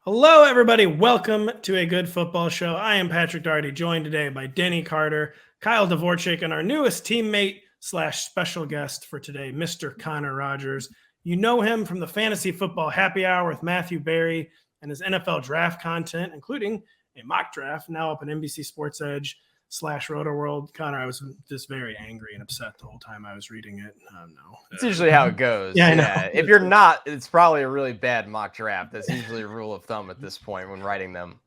Hello, everybody. Welcome to a good football show. I am Patrick Daugherty, joined today by Denny Carter, Kyle Dvorchak, and our newest teammate / special guest for today, Mr. Connor Rogers. You know him from the Fantasy Football Happy Hour with Matthew Berry and his NFL draft content, including a mock draft now up on NBC Sports Edge / Rotoworld. Connor, I was just very angry and upset the whole time I was reading it. No, it's usually how it goes. Yeah. If you're not, it's probably a really bad mock draft. That's usually a rule of thumb at this point when writing them.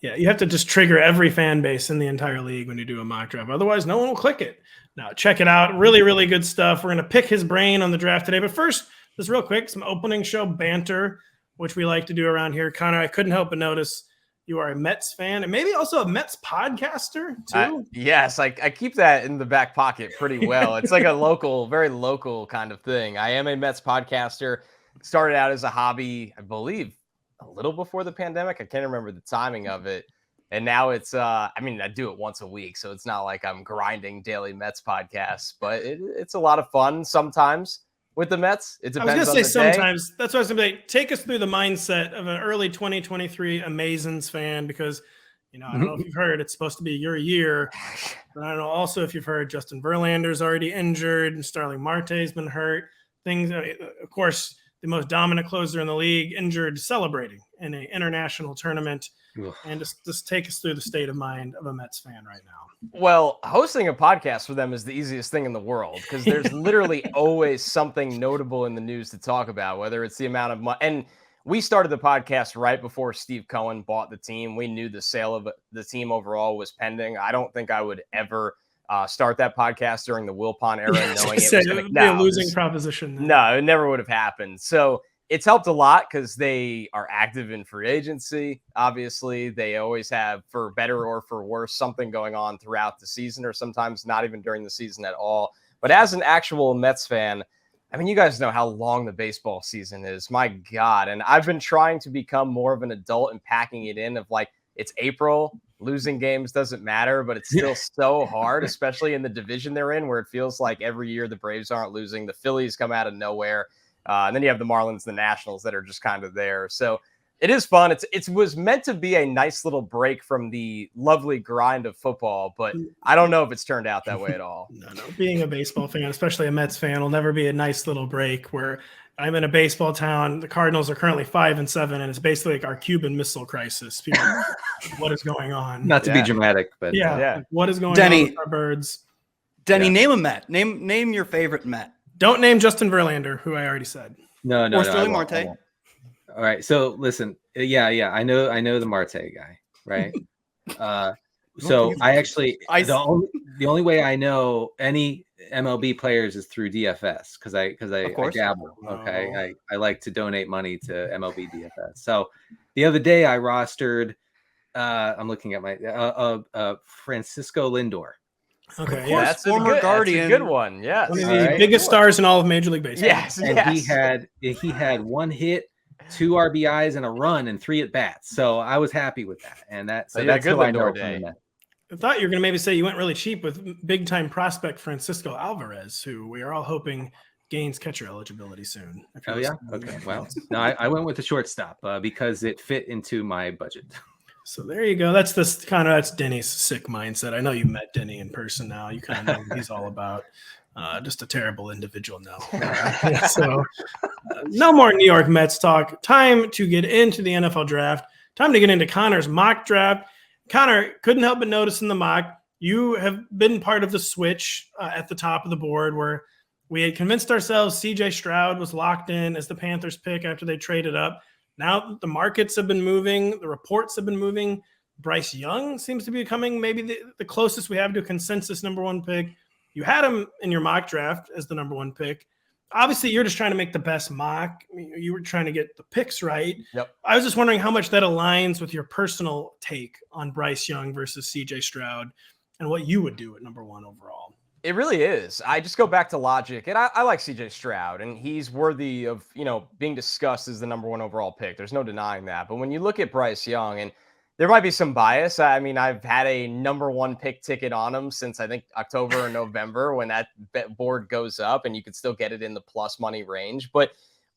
Yeah, you have to just trigger every fan base in the entire league when you do a mock draft. Otherwise, no one will click it. Now, check it out. Really, really good stuff. We're going to pick his brain on the draft today. But first, just real quick, some opening show banter, which we like to do around here. Connor, I couldn't help but notice you are a Mets fan and maybe also a Mets podcaster too. Yes, I keep that in the back pocket pretty well. It's like a local, very local kind of thing. I am a Mets podcaster. Started out as a hobby, I believe, a little before the pandemic. I can't remember the timing of it. And now it's, I do it once a week. So it's not like I'm grinding daily Mets podcasts, but it's a lot of fun sometimes. With the Mets, it depends. I was going to say sometimes. That's what I was going to say. Take us through the mindset of an early 2023 Amazons fan, because I don't know if you've heard, it's supposed to be your year. But I don't know also if you've heard Justin Verlander's already injured and Starling Marte's been hurt. Of course, the most dominant closer in the league injured celebrating in an international tournament. And just take us through the state of mind of a Mets fan right now. Well, hosting a podcast for them is the easiest thing in the world because there's literally always something notable in the news to talk about, whether it's the amount of money. And we started the podcast right before Steve Cohen bought the team. We knew the sale of the team overall was pending. I don't think I would ever start that podcast during the Wilpon era, knowing it was be a losing proposition. No, it never would have happened. So it's helped a lot because they are active in free agency. Obviously, they always have, for better or for worse, something going on throughout the season, or sometimes not even during the season at all. But as an actual Mets fan, you guys know how long the baseball season is. My God. And I've been trying to become more of an adult and packing it in of like, it's April, losing games doesn't matter, but it's still so hard, especially in the division they're in, where it feels like every year the Braves aren't losing. The Phillies come out of nowhere. And then you have the Marlins, the Nationals that are just kind of there. So it is fun. It was meant to be a nice little break from the lovely grind of football, but I don't know if it's turned out that way at all. No. Being a baseball fan, especially a Mets fan, will never be a nice little break where I'm in a baseball town. The Cardinals are currently 5-7, and it's basically like our Cuban Missile Crisis. People, what is going on? Not to be dramatic, but like, what is going on with our birds? Denny, name a Met. Name your favorite Met. Don't name Justin Verlander, who I already said. No. Or Starling Marte. All right. So listen, I know the Marte guy, right? So the only way I know any MLB players is through DFS because I dabble. Okay, I like to donate money to MLB DFS. So the other day I rostered. I'm looking at my Francisco Lindor. Okay, that's former Guardian. That's a good one. Yes, one of the biggest stars in all of Major League Baseball. Yes, and he had one hit, 2 RBIs, and a run, and 3 at bats. So I was happy with that. And that's who I know from that. I thought you were going to maybe say you went really cheap with big time prospect Francisco Alvarez, who we are all hoping gains catcher eligibility soon. Oh yeah, okay. Well, no, I went with the shortstop because it fit into my budget. So there you go. That's that's Denny's sick mindset. I know you met Denny in person now. You kind of know what he's all about. Just a terrible individual now. So no more New York Mets talk. Time to get into the NFL draft. Time to get into Connor's mock draft. Connor, couldn't help but notice in the mock, you have been part of the switch at the top of the board where we had convinced ourselves CJ Stroud was locked in as the Panthers pick after they traded up. Now the markets have been moving. The reports have been moving. Bryce Young seems to be becoming maybe the closest we have to a consensus number 1 pick. You had him in your mock draft as the number 1 pick. Obviously, you're just trying to make the best mock. You were trying to get the picks right. Yep. I was just wondering how much that aligns with your personal take on Bryce Young versus CJ Stroud and what you would do at number 1 overall. It really is. I just go back to logic, and I like CJ Stroud, and he's worthy of, being discussed as the number 1 overall pick. There's no denying that. But when you look at Bryce Young, and there might be some bias. I've had a number 1 pick ticket on him since I think October or November when that board goes up, and you could still get it in the plus money range. But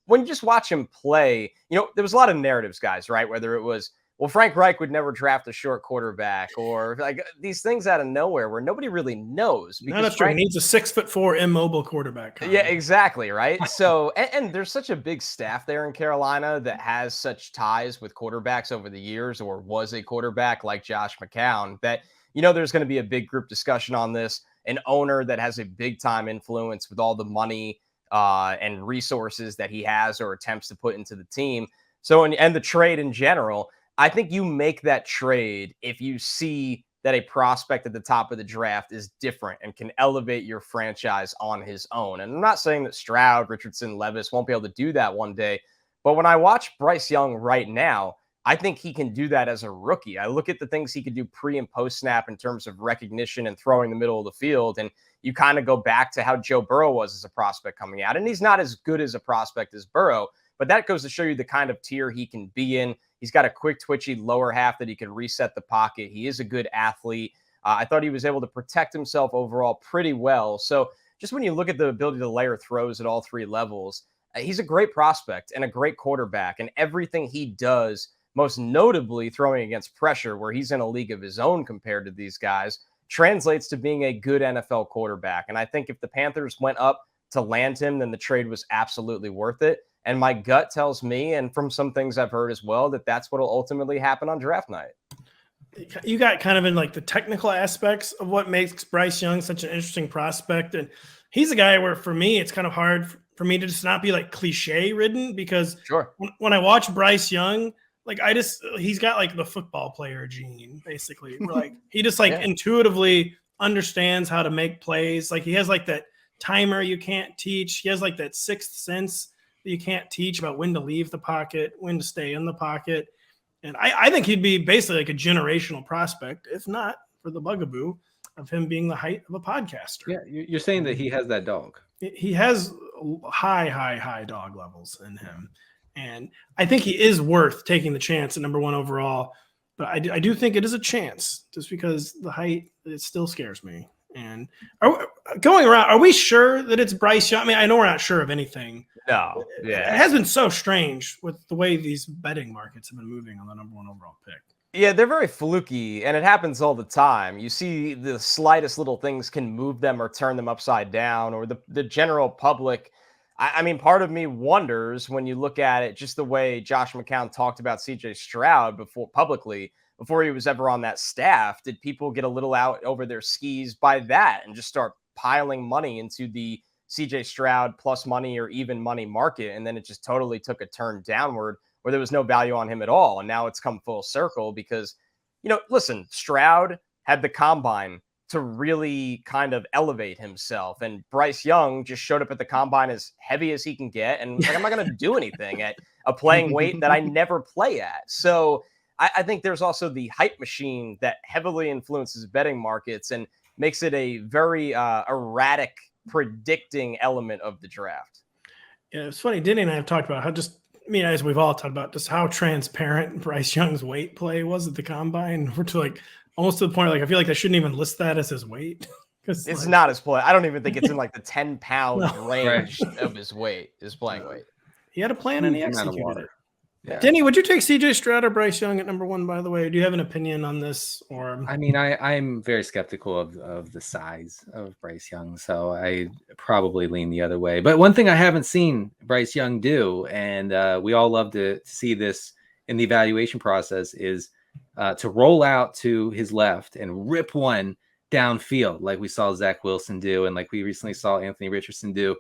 when you just watch him play, there was a lot of narratives, guys, right? Whether it was, well, Frank Reich would never draft a short quarterback, or like these things out of nowhere where nobody really knows. No, that's true. He needs a 6'4" immobile quarterback. Yeah, exactly. Right. So, and there's such a big staff there in Carolina that has such ties with quarterbacks over the years, or was a quarterback like Josh McCown, that, there's going to be a big group discussion on this. An owner that has a big time influence with all the money and resources that he has or attempts to put into the team. So, and the trade in general, I think you make that trade if you see that a prospect at the top of the draft is different and can elevate your franchise on his own. And I'm not saying that Stroud, Richardson, Levis won't be able to do that one day, but when I watch Bryce Young right now, I think he can do that as a rookie. I look at the things he could do pre and post snap in terms of recognition and throwing the middle of the field. And you kind of go back to how Joe Burrow was as a prospect coming out. And he's not as good as a prospect as Burrow, but that goes to show you the kind of tier he can be in. He's got a quick, twitchy lower half that he can reset the pocket. He is a good athlete. I thought he was able to protect himself overall pretty well. So just when you look at the ability to layer throws at all three levels, he's a great prospect and a great quarterback. And everything he does, most notably throwing against pressure, where he's in a league of his own compared to these guys, translates to being a good NFL quarterback. And I think if the Panthers went up to land him, then the trade was absolutely worth it. And my gut tells me, and from some things I've heard as well, that that's what will ultimately happen on draft night. You got kind of in like the technical aspects of what makes Bryce Young such an interesting prospect. And he's a guy where, for me, it's kind of hard for me to just not be like cliche ridden, because when I watch Bryce Young, like he's got like the football player gene, basically. Like he just intuitively understands how to make plays. Like he has like that timer you can't teach. He has like that sixth sense that you can't teach about when to leave the pocket, when to stay in the pocket. And I think he'd be basically like a generational prospect, if not for the bugaboo of him being the height of a podcaster. Yeah, you're saying that he has that dog. He has high dog levels in him. And I think he is worth taking the chance at number 1 overall. But I do think it is a chance, just because the height, it still scares me. And are we sure that it's Bryce Young? I mean, I know we're not sure of anything. No, yeah. It has been so strange with the way these betting markets have been moving on the number 1 overall pick. Yeah, they're very fluky, and it happens all the time. You see the slightest little things can move them or turn them upside down, or the general public. I mean, part of me wonders when you look at it, just the way Josh McCown talked about CJ Stroud before he was ever on that staff, did people get a little out over their skis by that and just start piling money into the CJ Stroud plus money or even money market? And then it just totally took a turn downward where there was no value on him at all. And now it's come full circle because, listen, Stroud had the combine to really kind of elevate himself. And Bryce Young just showed up at the combine as heavy as he can get. And like, I'm not going to do anything at a playing weight that I never play at. So I think there's also the hype machine that heavily influences betting markets and makes it a very erratic predicting element of the draft. Yeah, it's funny. Denny and I have talked about how as we've all talked about just how transparent Bryce Young's weight play was at the combine. We're to like almost to the point, like, I feel like I shouldn't even list that as his weight. It's not his play. I don't even think it's in like the 10-pound range of his playing weight. He had a plan and he executed it. Yeah. Denny, would you take CJ Stroud or Bryce Young at number 1, by the way? Do you have an opinion on this? Or I mean, I'm very skeptical of the size of Bryce Young, so I probably lean the other way. But one thing I haven't seen Bryce Young do, and we all love to see this in the evaluation process, is to roll out to his left and rip one downfield like we saw Zach Wilson do, and like we recently saw Anthony Richardson do.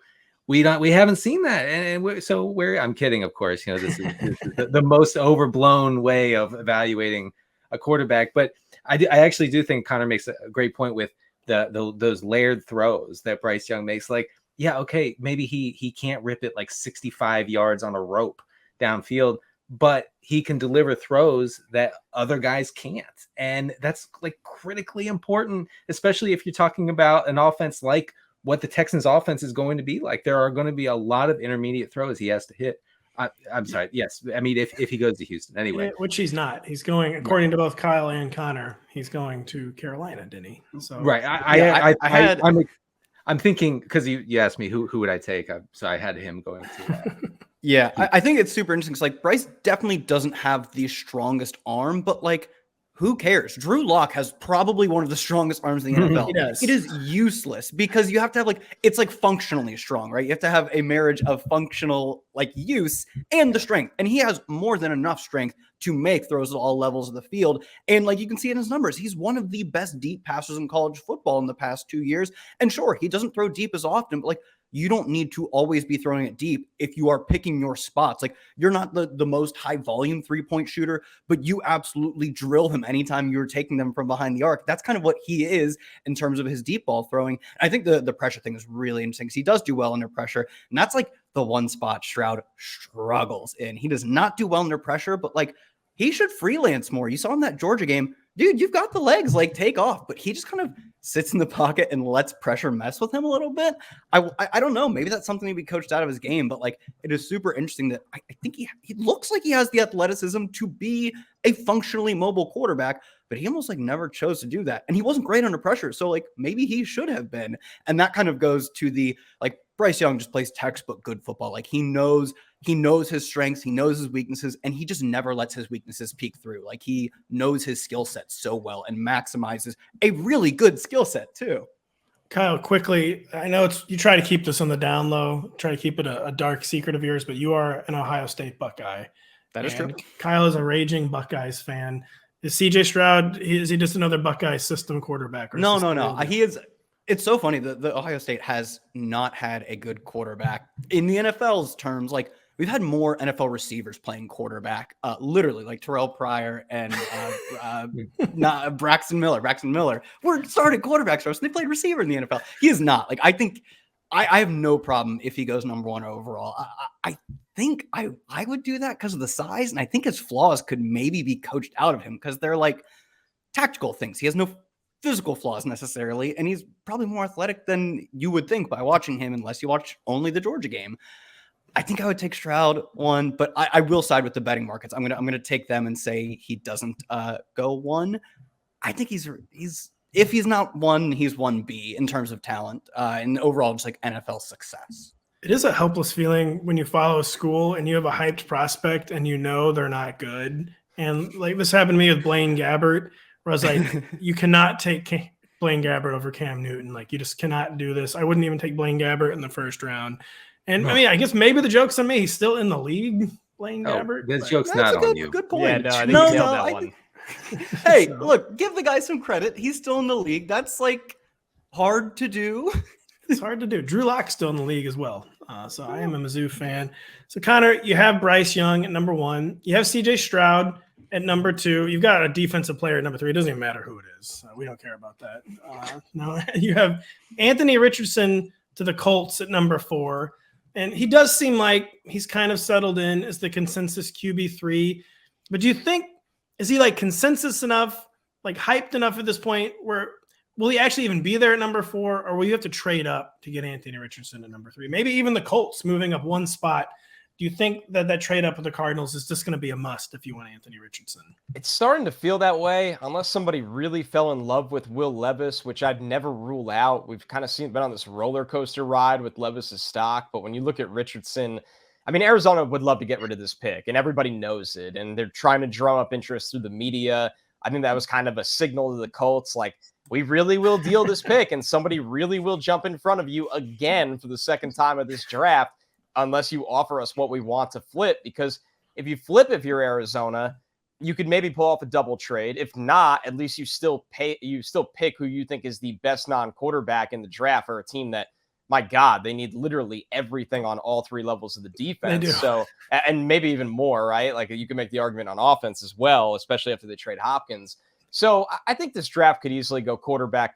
We haven't seen that, and I'm kidding, of course. This is the most overblown way of evaluating a quarterback. But I actually do think Connor makes a great point with those layered throws that Bryce Young makes. Like, yeah, okay, maybe he can't rip it like 65 yards on a rope downfield, but he can deliver throws that other guys can't, and that's like critically important, especially if you're talking about an offense like what the Texans offense is going to be like. There are going to be a lot of intermediate throws he has to hit. I'm sorry. Yes. I mean, if he goes to Houston anyway, which he's not, he's going, according to both Kyle and Connor, he's going to Carolina, didn't he? So right. I'm thinking, because you asked me who would I take. So I had him going to Yeah, I think it's super interesting because like Bryce definitely doesn't have the strongest arm, but like who cares? Drew Lock has probably one of the strongest arms in the NFL. He does. It is useless because you have to have it's like functionally strong, right? You have to have a marriage of functional like use and the strength. And he has more than enough strength to make throws at all levels of the field. And like you can see in his numbers, he's one of the best deep passers in college football in the past 2 years. And sure, he doesn't throw deep as often, but like you don't need to always be throwing it deep if you are picking your spots. Like you're not the most high volume 3-point shooter, but you absolutely drill him anytime you're taking them from behind the arc. That's kind of what he is in terms of his deep ball throwing. I think the pressure thing is really interesting because he does do well under pressure. And that's like the one spot Stroud struggles in. He does not do well under pressure, but like he should freelance more. You saw in that Georgia game, dude, you've got the legs, like take off, but he just kind of sits in the pocket and lets pressure mess with him a little bit. I don't know. Maybe that's something to be coached out of his game, but like it is super interesting that I think he looks like he has the athleticism to be a functionally mobile quarterback, but he almost like never chose to do that. And he wasn't great under pressure. So like maybe he should have been. And that kind of goes to the like Bryce Young just plays textbook good football. Like he knows his strengths, he knows his weaknesses, and he just never lets his weaknesses peek through. Like he knows his skill set so well and maximizes a really good skill set too. Kyle, quickly, I know you try to keep this on the down low, try to keep it a dark secret of yours, but you are an Ohio State Buckeye. That is true. Kyle is a raging Buckeyes fan. Is CJ Stroud, is he just another Buckeye system quarterback? No. He is. It's so funny that the Ohio State has not had a good quarterback in the NFL's terms. Like we've had more NFL receivers playing quarterback, literally like Terrell Pryor and Braxton Miller were started quarterbacks for us, and they played receiver in the NFL. He is not. Like I think I have no problem if he goes number 1 overall. I think I would do that because of the size, and I think his flaws could maybe be coached out of him because they're like tactical things. He has no physical flaws necessarily, and he's probably more athletic than you would think by watching him, unless you watch only the Georgia game. I think I would take Stroud 1, but I will side with the betting markets. I'm gonna take them and say he doesn't go 1. I think he's if he's not 1, he's 1B in terms of talent and overall just like NFL success. It is a helpless feeling when you follow a school and you have a hyped prospect and you know they're not good. And like this happened to me with Blaine Gabbert, where I was like, you cannot take Blaine Gabbert over Cam Newton. Like, you just cannot do this. I wouldn't even take Blaine Gabbert in the first round. And, I mean, I guess maybe the joke's on me. He's still in the league, Blaine Gabbert. This joke's not on you. Good point. Yeah, no, I think you nailed that one. Hey, look, give the guy some credit. He's still in the league. That's, like, hard to do. It's hard to do. Drew Lock's still in the league as well. So I am a Mizzou fan. So, Connor, you have Bryce Young at number 1. You have C.J. Stroud at number 2. You've got a defensive player at number 3. It doesn't even matter who it is. We don't care about that. No, you have Anthony Richardson to the Colts at number 4. And he does seem like he's kind of settled in as the consensus QB3. But do you think, is he like consensus enough, like hyped enough at this point where will he actually even be there at number 4, or will you have to trade up to get Anthony Richardson at number 3? Maybe even the Colts moving up one spot. Do you think that trade up with the Cardinals is just going to be a must if you want Anthony Richardson? It's starting to feel that way, unless somebody really fell in love with Will Levis, which I'd never rule out. We've kind of been on this roller coaster ride with Levis's stock, but when you look at Richardson, I mean, Arizona would love to get rid of this pick, and everybody knows it, and they're trying to drum up interest through the media. I think that was kind of a signal to the Colts, like, we really will deal this pick, and somebody really will jump in front of you again for the second time of this draft, unless you offer us what we want to flip. Because if you flip, if you're Arizona, you could maybe pull off a double trade. If not, at least you still pick who you think is the best non-quarterback in the draft for a team that, my God, they need literally everything on all 3 levels of the defense. So, and maybe even more, right? Like you can make the argument on offense as well, especially after they trade Hopkins. So I think this draft could easily go quarterback,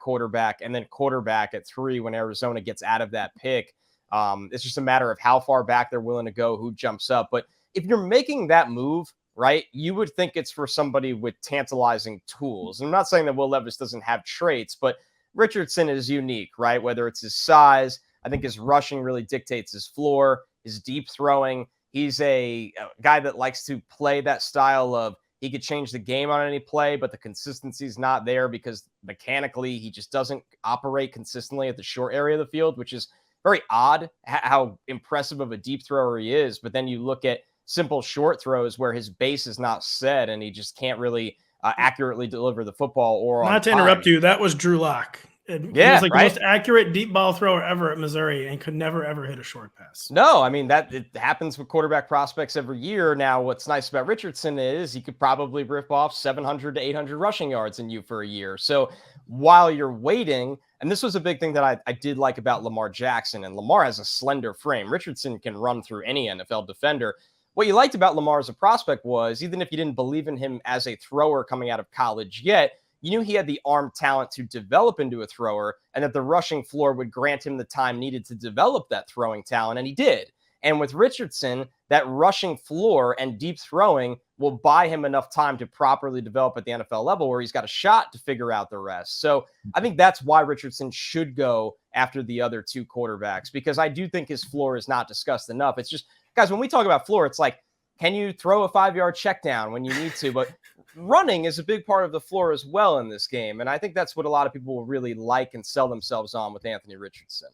and then quarterback at 3 when Arizona gets out of that pick. It's just a matter of how far back they're willing to go, who jumps up. But if you're making that move, right, you would think it's for somebody with tantalizing tools. And I'm not saying that Will Levis doesn't have traits, but Richardson is unique, right? Whether it's his size, I think his rushing really dictates his floor, his deep throwing. He's a guy that likes to play that style of he could change the game on any play, but the consistency is not there because mechanically he just doesn't operate consistently at the short area of the field, which is very odd how impressive of a deep thrower he is. But then you look at simple short throws where his base is not set and he just can't really accurately deliver the football. Or not to interrupt you, that was Drew Lock. He was like the most accurate deep ball thrower ever at Missouri and could never, ever hit a short pass. No, I mean, that it happens with quarterback prospects every year. Now, what's nice about Richardson is he could probably rip off 700 to 800 rushing yards in you for a year. So while you're waiting, and this was a big thing that I did like about Lamar Jackson, and Lamar has a slender frame. Richardson can run through any NFL defender. What you liked about Lamar as a prospect was, even if you didn't believe in him as a thrower coming out of college yet, you knew he had the arm talent to develop into a thrower, and that the rushing floor would grant him the time needed to develop that throwing talent, and he did. And with Richardson, that rushing floor and deep throwing will buy him enough time to properly develop at the NFL level where he's got a shot to figure out the rest. So I think that's why Richardson should go after the other two quarterbacks, because I do think his floor is not discussed enough. It's just, guys, when we talk about floor, it's like, can you throw a 5-yard check down when you need to? But running is a big part of the floor as well in this game. And I think that's what a lot of people will really like and sell themselves on with Anthony Richardson.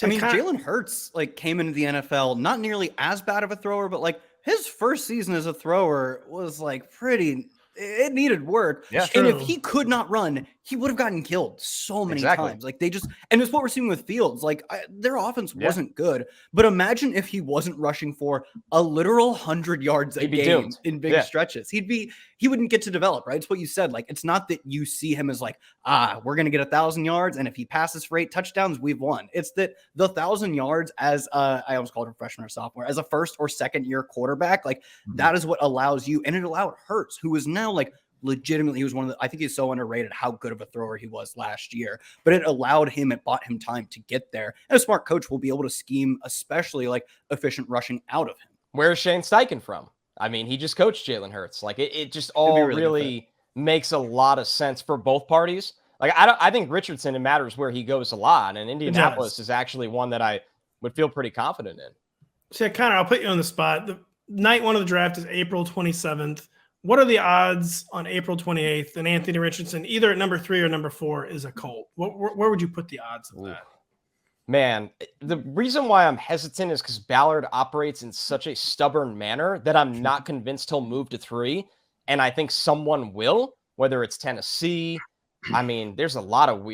I mean, Jalen Hurts came into the NFL not nearly as bad of a thrower, but his first season as a thrower was pretty. It needed work. Yeah, and if he could not run, he would have gotten killed so many times. And it's what we're seeing with Fields. Their offense wasn't good, but imagine if he wasn't rushing for a literal 100 yards a game in big stretches. He wouldn't get to develop, right? It's what you said. It's not that you see him as we're going to get 1,000 yards. And if he passes for 8 touchdowns, we've won. It's that the 1,000 yards as I always called him freshman or sophomore, as a first or second year quarterback, that is what allows you. And it allowed Hurts, who is now legitimately, he was one of the, I think he's so underrated how good of a thrower he was last year, but it allowed him, it bought him time to get there. And a smart coach will be able to scheme, especially efficient rushing out of him. Where's Shane Steichen from? I mean, he just coached Jalen Hurts. It just all really makes a lot of sense for both parties. I think Richardson, it matters where he goes a lot. And Indianapolis is actually one that I would feel pretty confident in. So Connor, I'll put you on the spot. The night one of the draft is April 27th. What are the odds on April 28th and Anthony Richardson, either at number 3 or number 4, is a Colt? Where would you put the odds of that? Man, the reason why I'm hesitant is because Ballard operates in such a stubborn manner that I'm not convinced he'll move to 3. And I think someone will, whether it's Tennessee. I mean, there's a lot of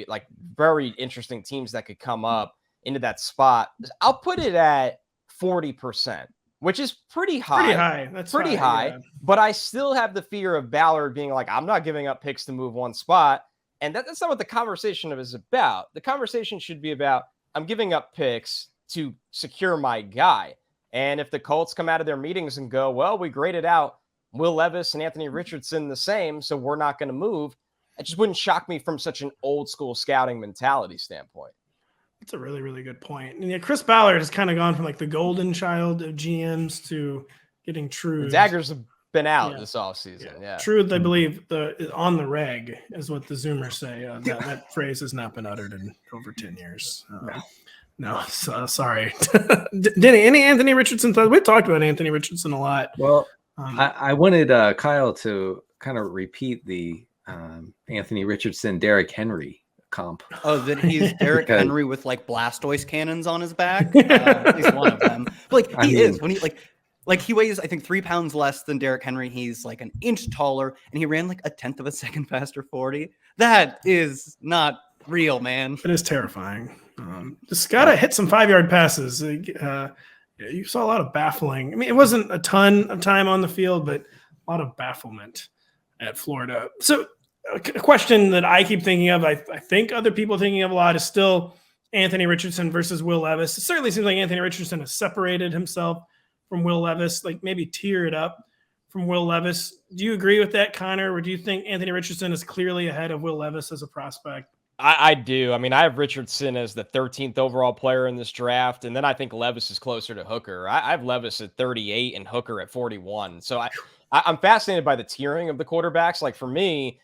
very interesting teams that could come up into that spot. I'll put it at 40%. Which is pretty high. Pretty high. That's pretty high. Yeah. But I still have the fear of Ballard being I'm not giving up picks to move one spot. And that's not what the conversation is about. The conversation should be about, I'm giving up picks to secure my guy. And if the Colts come out of their meetings and go, well, we graded out Will Levis and Anthony Richardson the same, so we're not going to move, it just wouldn't shock me from such an old school scouting mentality standpoint. That's a really, really good point. And yeah, Chris Ballard has kind of gone from the golden child of GMs to getting true. The daggers have been out this offseason. Yeah. Truth, I believe, is on the reg, is what the Zoomers say. That phrase has not been uttered in over 10 years. No, sorry. Denny, any Anthony Richardson thoughts? We've talked about Anthony Richardson a lot. Well, I wanted Kyle to kind of repeat the Anthony Richardson, Derrick Henry comp. Oh, that he's Derrick Henry with Blastoise cannons on his back. He's one of them. But he is when he he weighs, I think, 3 pounds less than Derrick Henry. He's an inch taller, and he ran 1/10 of a second faster 40. That is not real, man. It is terrifying. Just gotta hit some 5-yard passes. You saw a lot of baffling. I mean, it wasn't a ton of time on the field, but a lot of bafflement at Florida. So a question that I keep thinking of, I think other people are thinking of a lot, is still Anthony Richardson versus Will Levis. It certainly seems like Anthony Richardson has separated himself from Will Levis, maybe tiered up from Will Levis. Do you agree with that, Connor, or do you think Anthony Richardson is clearly ahead of Will Levis as a prospect? I do. I mean, I have Richardson as the 13th overall player in this draft, and then I think Levis is closer to Hooker. I have Levis at 38 and Hooker at 41. So I'm fascinated by the tiering of the quarterbacks. For me,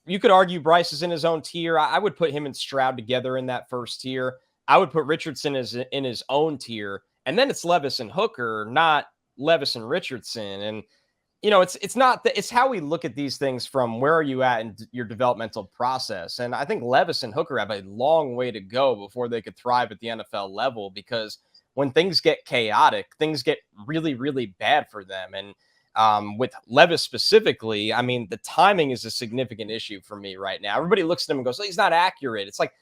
you could argue Bryce is in his own tier. I would put him and Stroud together in that first tier. I would put Richardson in his own tier. And then it's Levis and Hooker, not Levis and Richardson. And, it's not that, it's how we look at these things from where are you at in your developmental process. And I think Levis and Hooker have a long way to go before they could thrive at the NFL level, because when things get chaotic, things get really, really bad for them. And with Levis specifically, I mean, the timing is a significant issue for me right now. Everybody looks at him and goes, oh, he's not accurate. It's like,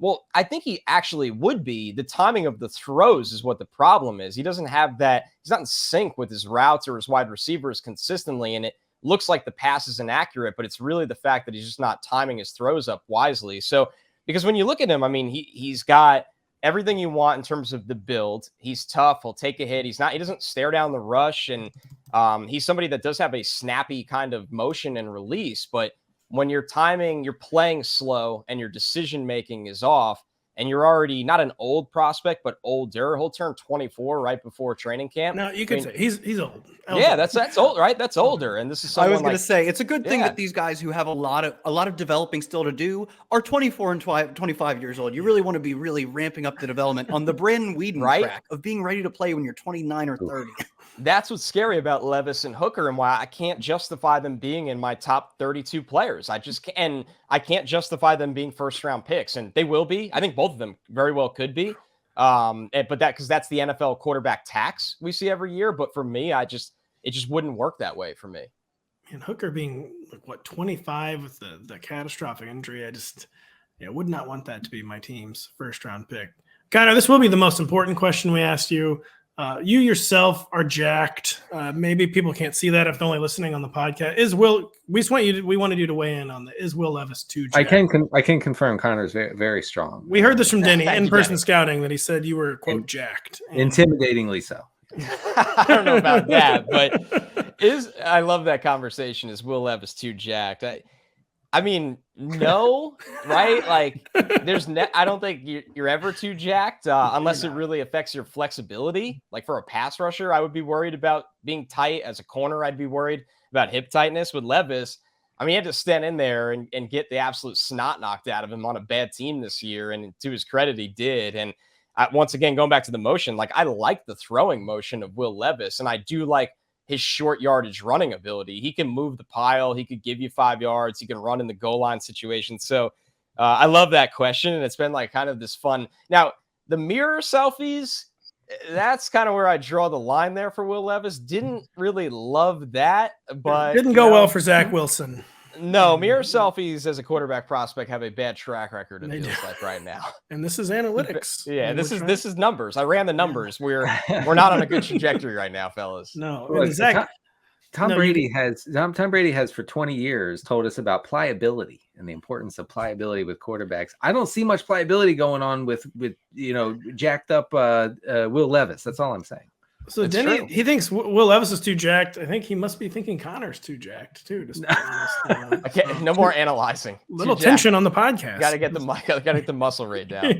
well, I think he actually would be. The timing of the throws is what the problem is. He doesn't have that. He's not in sync with his routes or his wide receivers consistently. And it looks like the pass is inaccurate, but it's really the fact that he's just not timing his throws up wisely. So, because when you look at him, I mean, he's got everything you want in terms of the build. He's tough. He'll take a hit. He doesn't stare down the rush. And he's somebody that does have a snappy kind of motion and release, but when you're playing slow and your decision-making is off, and you're already not an old prospect, but older. He'll turn 24 right before training camp. No, you could say he's old. Yeah, that's old, right? That's older. And this is I someone was going to say, it's a good thing that these guys who have a lot of developing still to do are 24 and 25 years old. You really want to be really ramping up the development on the Brandon Weeden track of being ready to play when you're 29 or 30. That's what's scary about Levis and Hooker, and why I can't justify them being in my top 32 players. I can't justify them being first round picks, and they will be. I think both of them very well could be. But because that's the NFL quarterback tax we see every year. But for me, it just wouldn't work that way for me. And Hooker being 25 with the catastrophic injury, I would not want that to be my team's first round pick. Connor, this will be the most important question we asked you. You yourself are jacked. Maybe people can't see that if they're only listening on the podcast. We wanted you to weigh in on is Will Levis too jacked? I can confirm Connor's very, very strong. We heard this from Denny in-person scouting that he said you were, quote, jacked. Intimidatingly so. I don't know about that, but I love that conversation. Is Will Levis too jacked? I mean, no, right? Like, I don't think you're ever too jacked unless it really affects your flexibility. Like for a pass rusher, I would be worried about being tight. As a corner, I'd be worried about hip tightness. With Levis, I mean, he had to stand in there and get the absolute snot knocked out of him on a bad team this year. And to his credit, he did. And once again, going back to the motion, like I like the throwing motion of Will Levis, and I do like his short yardage running ability. He can move the pile. He could give you 5 yards. He can run in the goal line situation. So I love that question. And it's been like kind of this fun. Now, the mirror selfies, that's kind of where I draw the line there for Will Levis. Didn't really love that, but didn't go well for Zach Wilson. No, mirror selfies as a quarterback prospect have a bad track record, it feels like right now. And this is analytics. Yeah, this is numbers. I ran the numbers. We're not on a good trajectory right now, fellas. No, look, Tom Brady has for 20 years told us about pliability and the importance of pliability with quarterbacks. I don't see much pliability going on with jacked up Will Levis. That's all I'm saying. So Denny, he thinks Will Levis is too jacked. I think he must be thinking Connor's too jacked too. Okay, no more analyzing. Little tension on the podcast. Got to get the muscle rate down.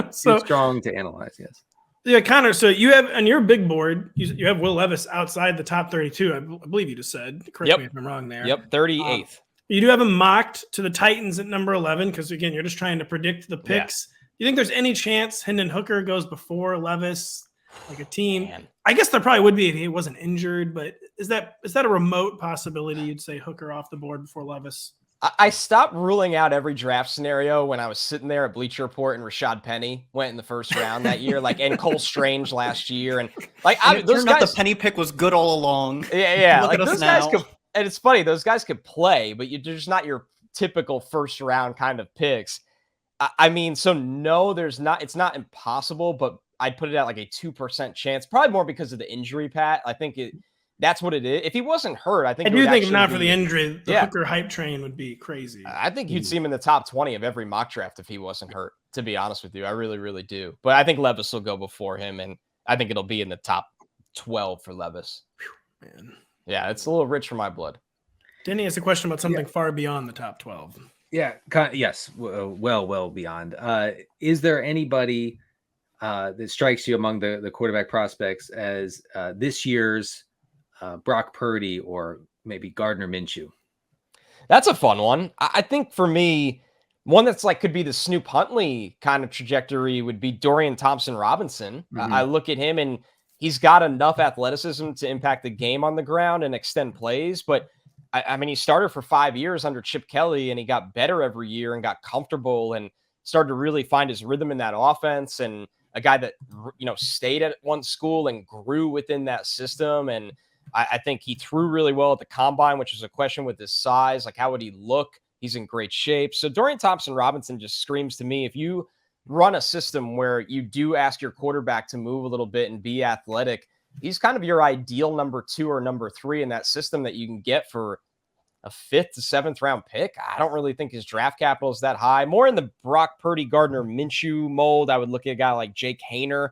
So too strong to analyze. Yes. Yeah, Connor. So you have on your big board, you have Will Levis outside the top 32. I believe you just said. Correct me if I'm wrong there. Yep, 38th. You do have him mocked to the Titans at number 11 because again, you're just trying to predict the picks. Yeah. You think there's any chance Hendon Hooker goes before Levis, like a team? Man. I guess there probably would be if he wasn't injured, but is that a remote possibility? You'd say Hooker off the board before Levis? I stopped ruling out every draft scenario when I was sitting there at Bleacher Report and Rashad Penny went in the first round that year, and Cole Strange last year, and those guys. The Penny pick was good all along. Yeah. Look at those guys could, and it's funny, those guys could play, but they're just not your typical first round kind of picks. I mean, so no, there's not. It's not impossible, but I'd put it at like a 2% chance, probably more because of the injury, Pat. I think that's what it is. If he wasn't hurt, I think if not for the injury, the Hooker hype train would be crazy. I think you'd see him in the top 20 of every mock draft if he wasn't hurt, to be honest with you. I really, really do. But I think Levis will go before him, and I think it'll be in the top 12 for Levis. Whew, man. Yeah, it's a little rich for my blood. Denny has a question about something far beyond the top 12. Yeah, yes, well beyond. Is there anybody that strikes you among the quarterback prospects as this year's Brock Purdy or maybe Gardner Minshew? That's a fun one. I think for me, one that's could be the Snoop Huntley kind of trajectory would be Dorian Thompson-Robinson. Mm-hmm. I look at him, and he's got enough athleticism to impact the game on the ground and extend plays. But I mean, he started for 5 years under Chip Kelly, and he got better every year and got comfortable and started to really find his rhythm in that offense. And a guy that, stayed at one school and grew within that system. And I think he threw really well at the combine, which was a question with his size. Like, how would he look? He's in great shape. So Dorian Thompson-Robinson just screams to me, if you run a system where you do ask your quarterback to move a little bit and be athletic, he's kind of your ideal number 2 or number 3 in that system that you can get for a 5th to 7th round pick. I don't really think his draft capital is that high. More in the Brock Purdy, Gardner Minshew mold. I would look at a guy like Jake Haener,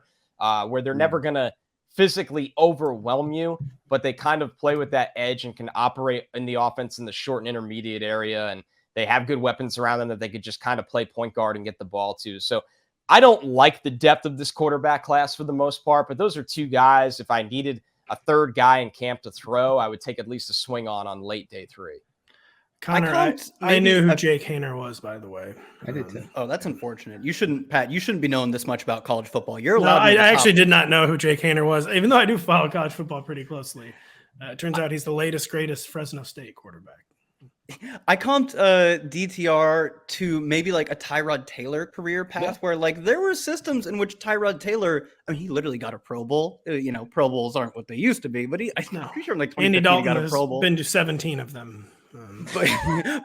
where they're never going to physically overwhelm you, but they kind of play with that edge and can operate in the offense in the short and intermediate area. And they have good weapons around them that they could just kind of play point guard and get the ball to. So I don't like the depth of this quarterback class for the most part, but those are 2 guys. If I needed a 3rd guy in camp to throw, I would take at least a swing on late day 3. Connor, I knew who Jake Haener was, by the way. I did too. Oh, that's unfortunate. You shouldn't, Pat. You shouldn't be knowing this much about college football. You're allowed. I actually did not know who Jake Haener was, even though I do follow college football pretty closely. It turns out he's the latest, greatest Fresno State quarterback. I comped DTR to maybe like a Tyrod Taylor career path, where like there were systems in which Tyrod Taylor, I mean, he literally got a Pro Bowl. Pro Bowls aren't what they used to be, but I'm pretty sure like Andy Dalton got a Pro Bowl. Been to 17 of them.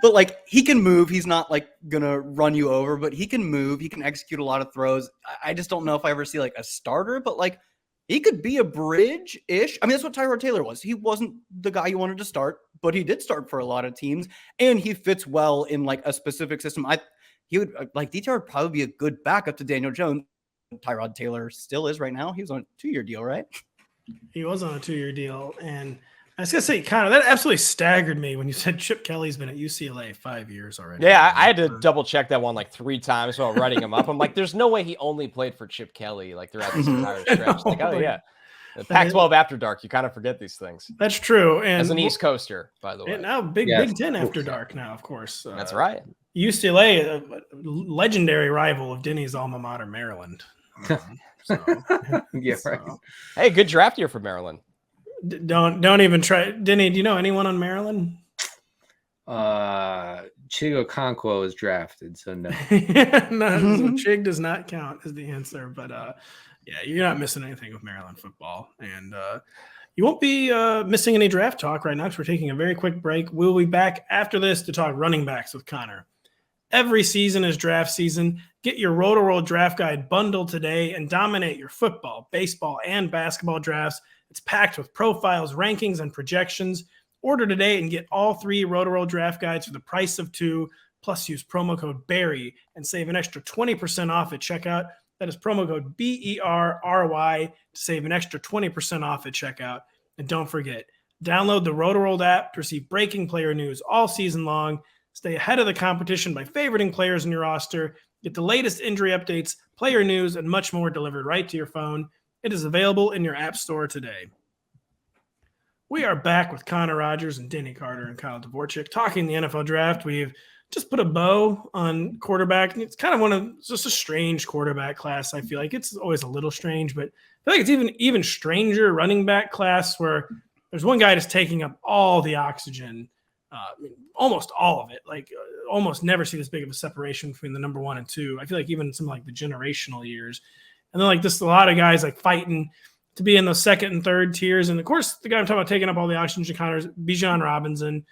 But like he can move. He's not like gonna run you over, but he can move. He can execute a lot of throws. I just don't know if I ever see like a starter, but like he could be a bridge-ish. I mean, that's what Tyrod Taylor was. He wasn't the guy you wanted to start, but he did start for a lot of teams, and he fits well in like a specific system. He would like DTR would probably be a good backup to Daniel Jones. Tyrod Taylor still is right now. He was on a 2-year deal, right? He was on a 2-year deal, and I was gonna say, Connor, that absolutely staggered me when you said Chip Kelly's been at UCLA 5 years already. Yeah, I had to double check that one like 3 times while writing him up. I'm like, there's no way he only played for Chip Kelly like throughout this entire stretch. Like, oh yeah, the Pac-12 After Dark. You kind of forget these things. That's true. And as an East Coaster, by the way, and now Big Ten After Dark now, of course. That's right. UCLA, a legendary rival of Denny's alma mater, Maryland. Right. Hey, good draft year for Maryland. Don't even try. Denny, do you know anyone on Maryland? Chigo Okonkwo was drafted, so no. So Chig does not count as the answer, but yeah, you're not missing anything with Maryland football, and you won't be missing any draft talk right now because we're taking a very quick break. We'll be back after this to talk running backs with Connor. Every season is draft season. Get your Rotoworld Draft Guide bundle today and dominate your football, baseball, and basketball drafts. It's packed with profiles, rankings, and projections. Order today and get all 3 Rotoworld Draft Guides for the price of 2, plus use promo code BARRY and save an extra 20% off at checkout. That is promo code BERRY to save an extra 20% off at checkout. And don't forget, download the Rotoworld app to receive breaking player news all season long. Stay ahead of the competition by favoriting players in your roster. Get the latest injury updates, player news, and much more delivered right to your phone. It is available in your app store today. We are back with Connor Rogers and Denny Carter and Kyle Dvorchak talking the NFL draft. We've just put a bow on quarterback. It's kind of just a strange quarterback class. I feel like it's always a little strange, but I feel like it's even stranger running back class where there's one guy just taking up all the oxygen, almost all of it. Like almost never see this big of a separation between the number 1 and 2. I feel like even some like the generational years. And then like just a lot of guys like fighting to be in those 2nd and 3rd tiers. And of course, the guy I'm talking about taking up all the oxygen counters, Bijan Robinson.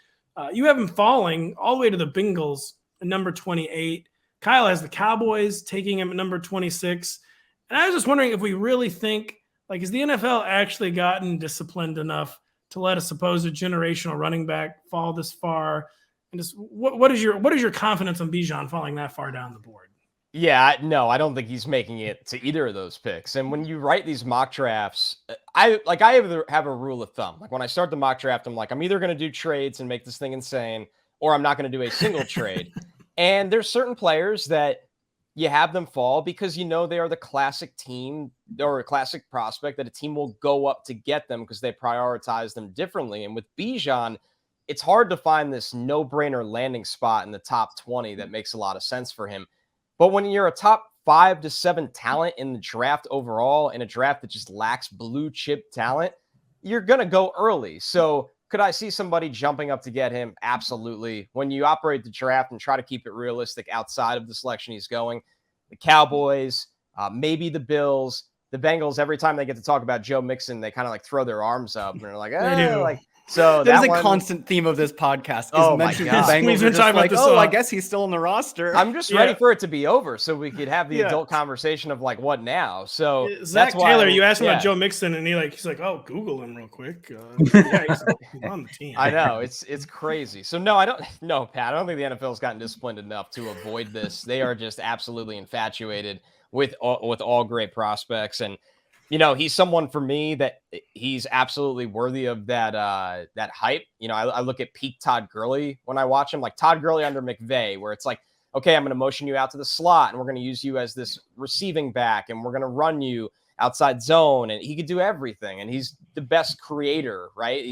You have him falling all the way to the Bengals at number 28. Kyle has the Cowboys taking him at number 26. And I was just wondering if we really think, like, has the NFL actually gotten disciplined enough to let a supposed generational running back fall this far? And just what is your confidence on Bijan falling that far down the board? Yeah, no, I don't think he's making it to either of those picks. And when you write these mock drafts, I have a rule of thumb. Like when I start the mock draft, I'm like, I'm either going to do trades and make this thing insane, or I'm not going to do a single trade. And there's certain players that you have them fall because they are the classic team or a classic prospect that a team will go up to get them because they prioritize them differently. And with Bijan, it's hard to find this no-brainer landing spot in the top 20 that makes a lot of sense for him. But when you're a top 5 to 7 talent in the draft overall, in a draft that just lacks blue chip talent, you're going to go early. So could I see somebody jumping up to get him? Absolutely. When you operate the draft and try to keep it realistic outside of the selection he's going, the Cowboys, maybe the Bills, the Bengals, every time they get to talk about Joe Mixon, they kind of like throw their arms up and they're like, like, so there's a constant theme of this podcast. Oh my God. Bengals are just like, I guess he's still on the roster. I'm just ready for it to be over so we could have the adult conversation of like, what now? So Zach Taylor, you asked him about Joe Mixon, and he's like, oh, Google him real quick. He's on the team. I know it's crazy. So no, I don't. No, Pat, I don't think the NFL's gotten disciplined enough to avoid this. They are just absolutely infatuated with all great prospects. And he's someone for me that he's absolutely worthy of that hype. I look at peak Todd Gurley when I watch him, like Todd Gurley under McVay, where it's like, okay, I'm going to motion you out to the slot and we're going to use you as this receiving back and we're going to run you outside zone, and he could do everything. And he's the best creator, right?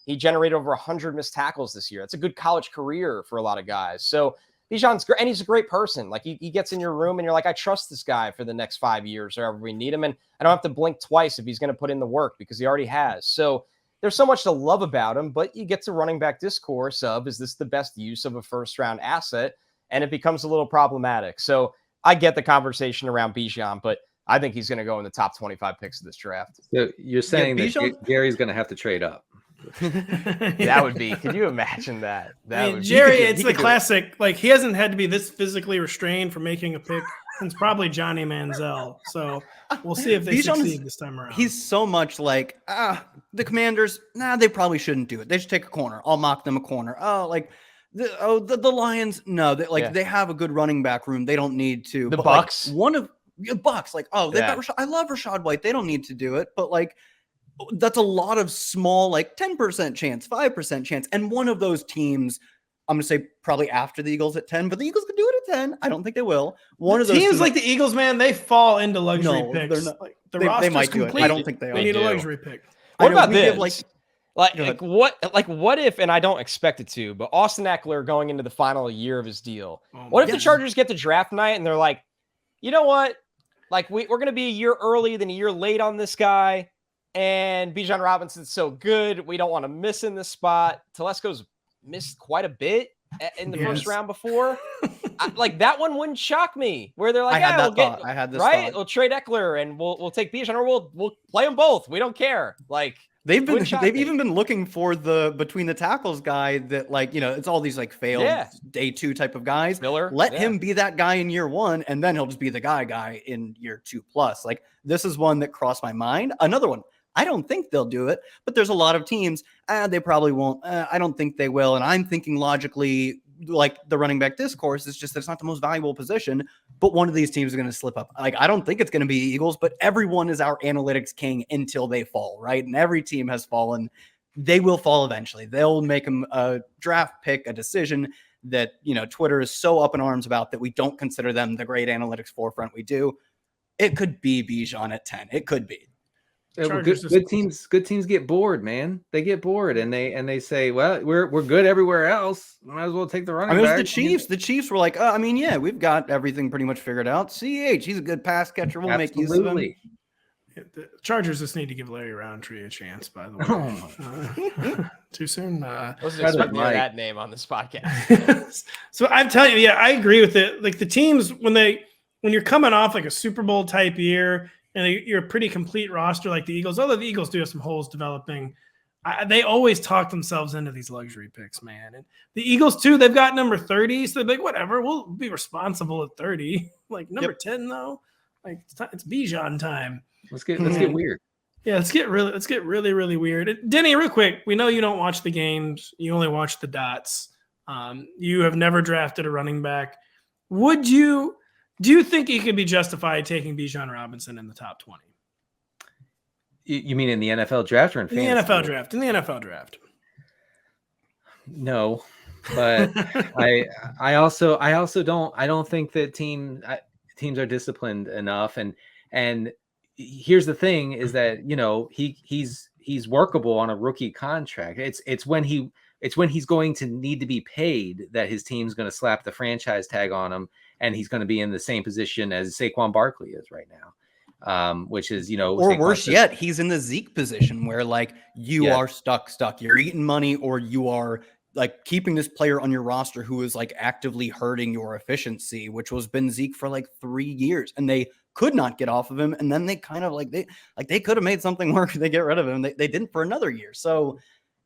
He generated over 100 missed tackles this year. That's a good college career for a lot of guys. So Bijan's great, and he's a great person. Like he gets in your room and you're like, I trust this guy for the next 5 years or however we need him. And I don't have to blink twice if he's going to put in the work because he already has. So there's so much to love about him, but you get to running back discourse of, is this the best use of a first round asset? And it becomes a little problematic. So I get the conversation around Bijan, but I think he's going to go in the top 25 picks of this draft. So you're saying that Gary's going to have to trade up. That would be, could you imagine that? Jerry, it's the classic, like he hasn't had to be this physically restrained for making a pick since probably Johnny Manziel. So we'll see if they succeed this time around. He's so much like, the Commanders, they probably shouldn't do it. They should take a corner. I'll mock them a corner. The Lions, no, they have a good running back room. They don't need to. The Bucks, Bucks, they've got Rashad. I love Rashad White. They don't need to do it, but that's a lot of small, 10% chance, 5% chance. And one of those teams, I'm going to say probably after the Eagles at 10, but the Eagles could do it at 10. I don't think they will. One of those teams like the Eagles, man, they fall into luxury picks. They're not, they might complete. Do it. I don't think they are. They need a luxury pick. What about this? What if, and I don't expect it to, but Austin Eckler going into the final year of his deal. What if the Chargers get to draft night and they're like, you know what? We're going to be a year early than a year late on this guy. And Bijan Robinson's so good, we don't want to miss in this spot. Telesco's missed quite a bit in the first round before. That one wouldn't shock me. Where they're like, I had this right. Thought. We'll trade Eckler and we'll take Bijan, or we'll play them both. We don't care. They've even been looking for the between the tackles guy that it's all these failed day 2 type of guys. Miller, let him be that guy in year 1, and then he'll just be the guy in year 2+. This is one that crossed my mind. Another one. I don't think they'll do it, but there's a lot of teams. They probably won't. I don't think they will. And I'm thinking logically, the running back discourse is just that it's not the most valuable position, but one of these teams is going to slip up. I don't think it's going to be Eagles, but everyone is our analytics king until they fall, right? And every team has fallen. They will fall eventually. They'll make them a draft pick, a decision that, Twitter is so up in arms about that we don't consider them the great analytics forefront we do. It could be Bijan at 10. It could be. Good teams get bored, man. They get bored and they say, well, we're good everywhere else. Might as well take the running back. The Chiefs were like, we've got everything pretty much figured out. CH, he's a good pass catcher. We'll make use of him. The Chargers just need to give Larry Roundtree a chance, by the way. Too soon? I wasn't expecting that name on this podcast. So I'm telling you, I agree with it. The teams, when you're coming off a Super Bowl type year, and you're a pretty complete roster like the Eagles, although the Eagles do have some holes developing, they always talk themselves into these luxury picks, man. And the Eagles, too, they've got number 30, so they're like, whatever, we'll be responsible at 30. Number 10, though, it's Bijan time. Let's get weird. Yeah, let's get really, really weird. Denny, real quick, we know you don't watch the games. You only watch the dots. You have never drafted a running back. Do you think he could be justified taking Bijan Robinson in the top 20? You mean in the NFL draft or in fantasy? In the NFL draft. No, but I also don't think that teams are disciplined enough. And here's the thing is that, he's he's workable on a rookie contract. It's when he's going to need to be paid that his team's going to slap the franchise tag on him, and he's going to be in the same position as Saquon Barkley is right now, which is, or worse yet, he's in the Zeke position where like you are stuck. You're eating money, or you are like keeping this player on your roster who is like actively hurting your efficiency, which was been Zeke for like 3 years, and they could not get off of him. And then they kind of they could have made something work. They get rid of him. They didn't for another year. So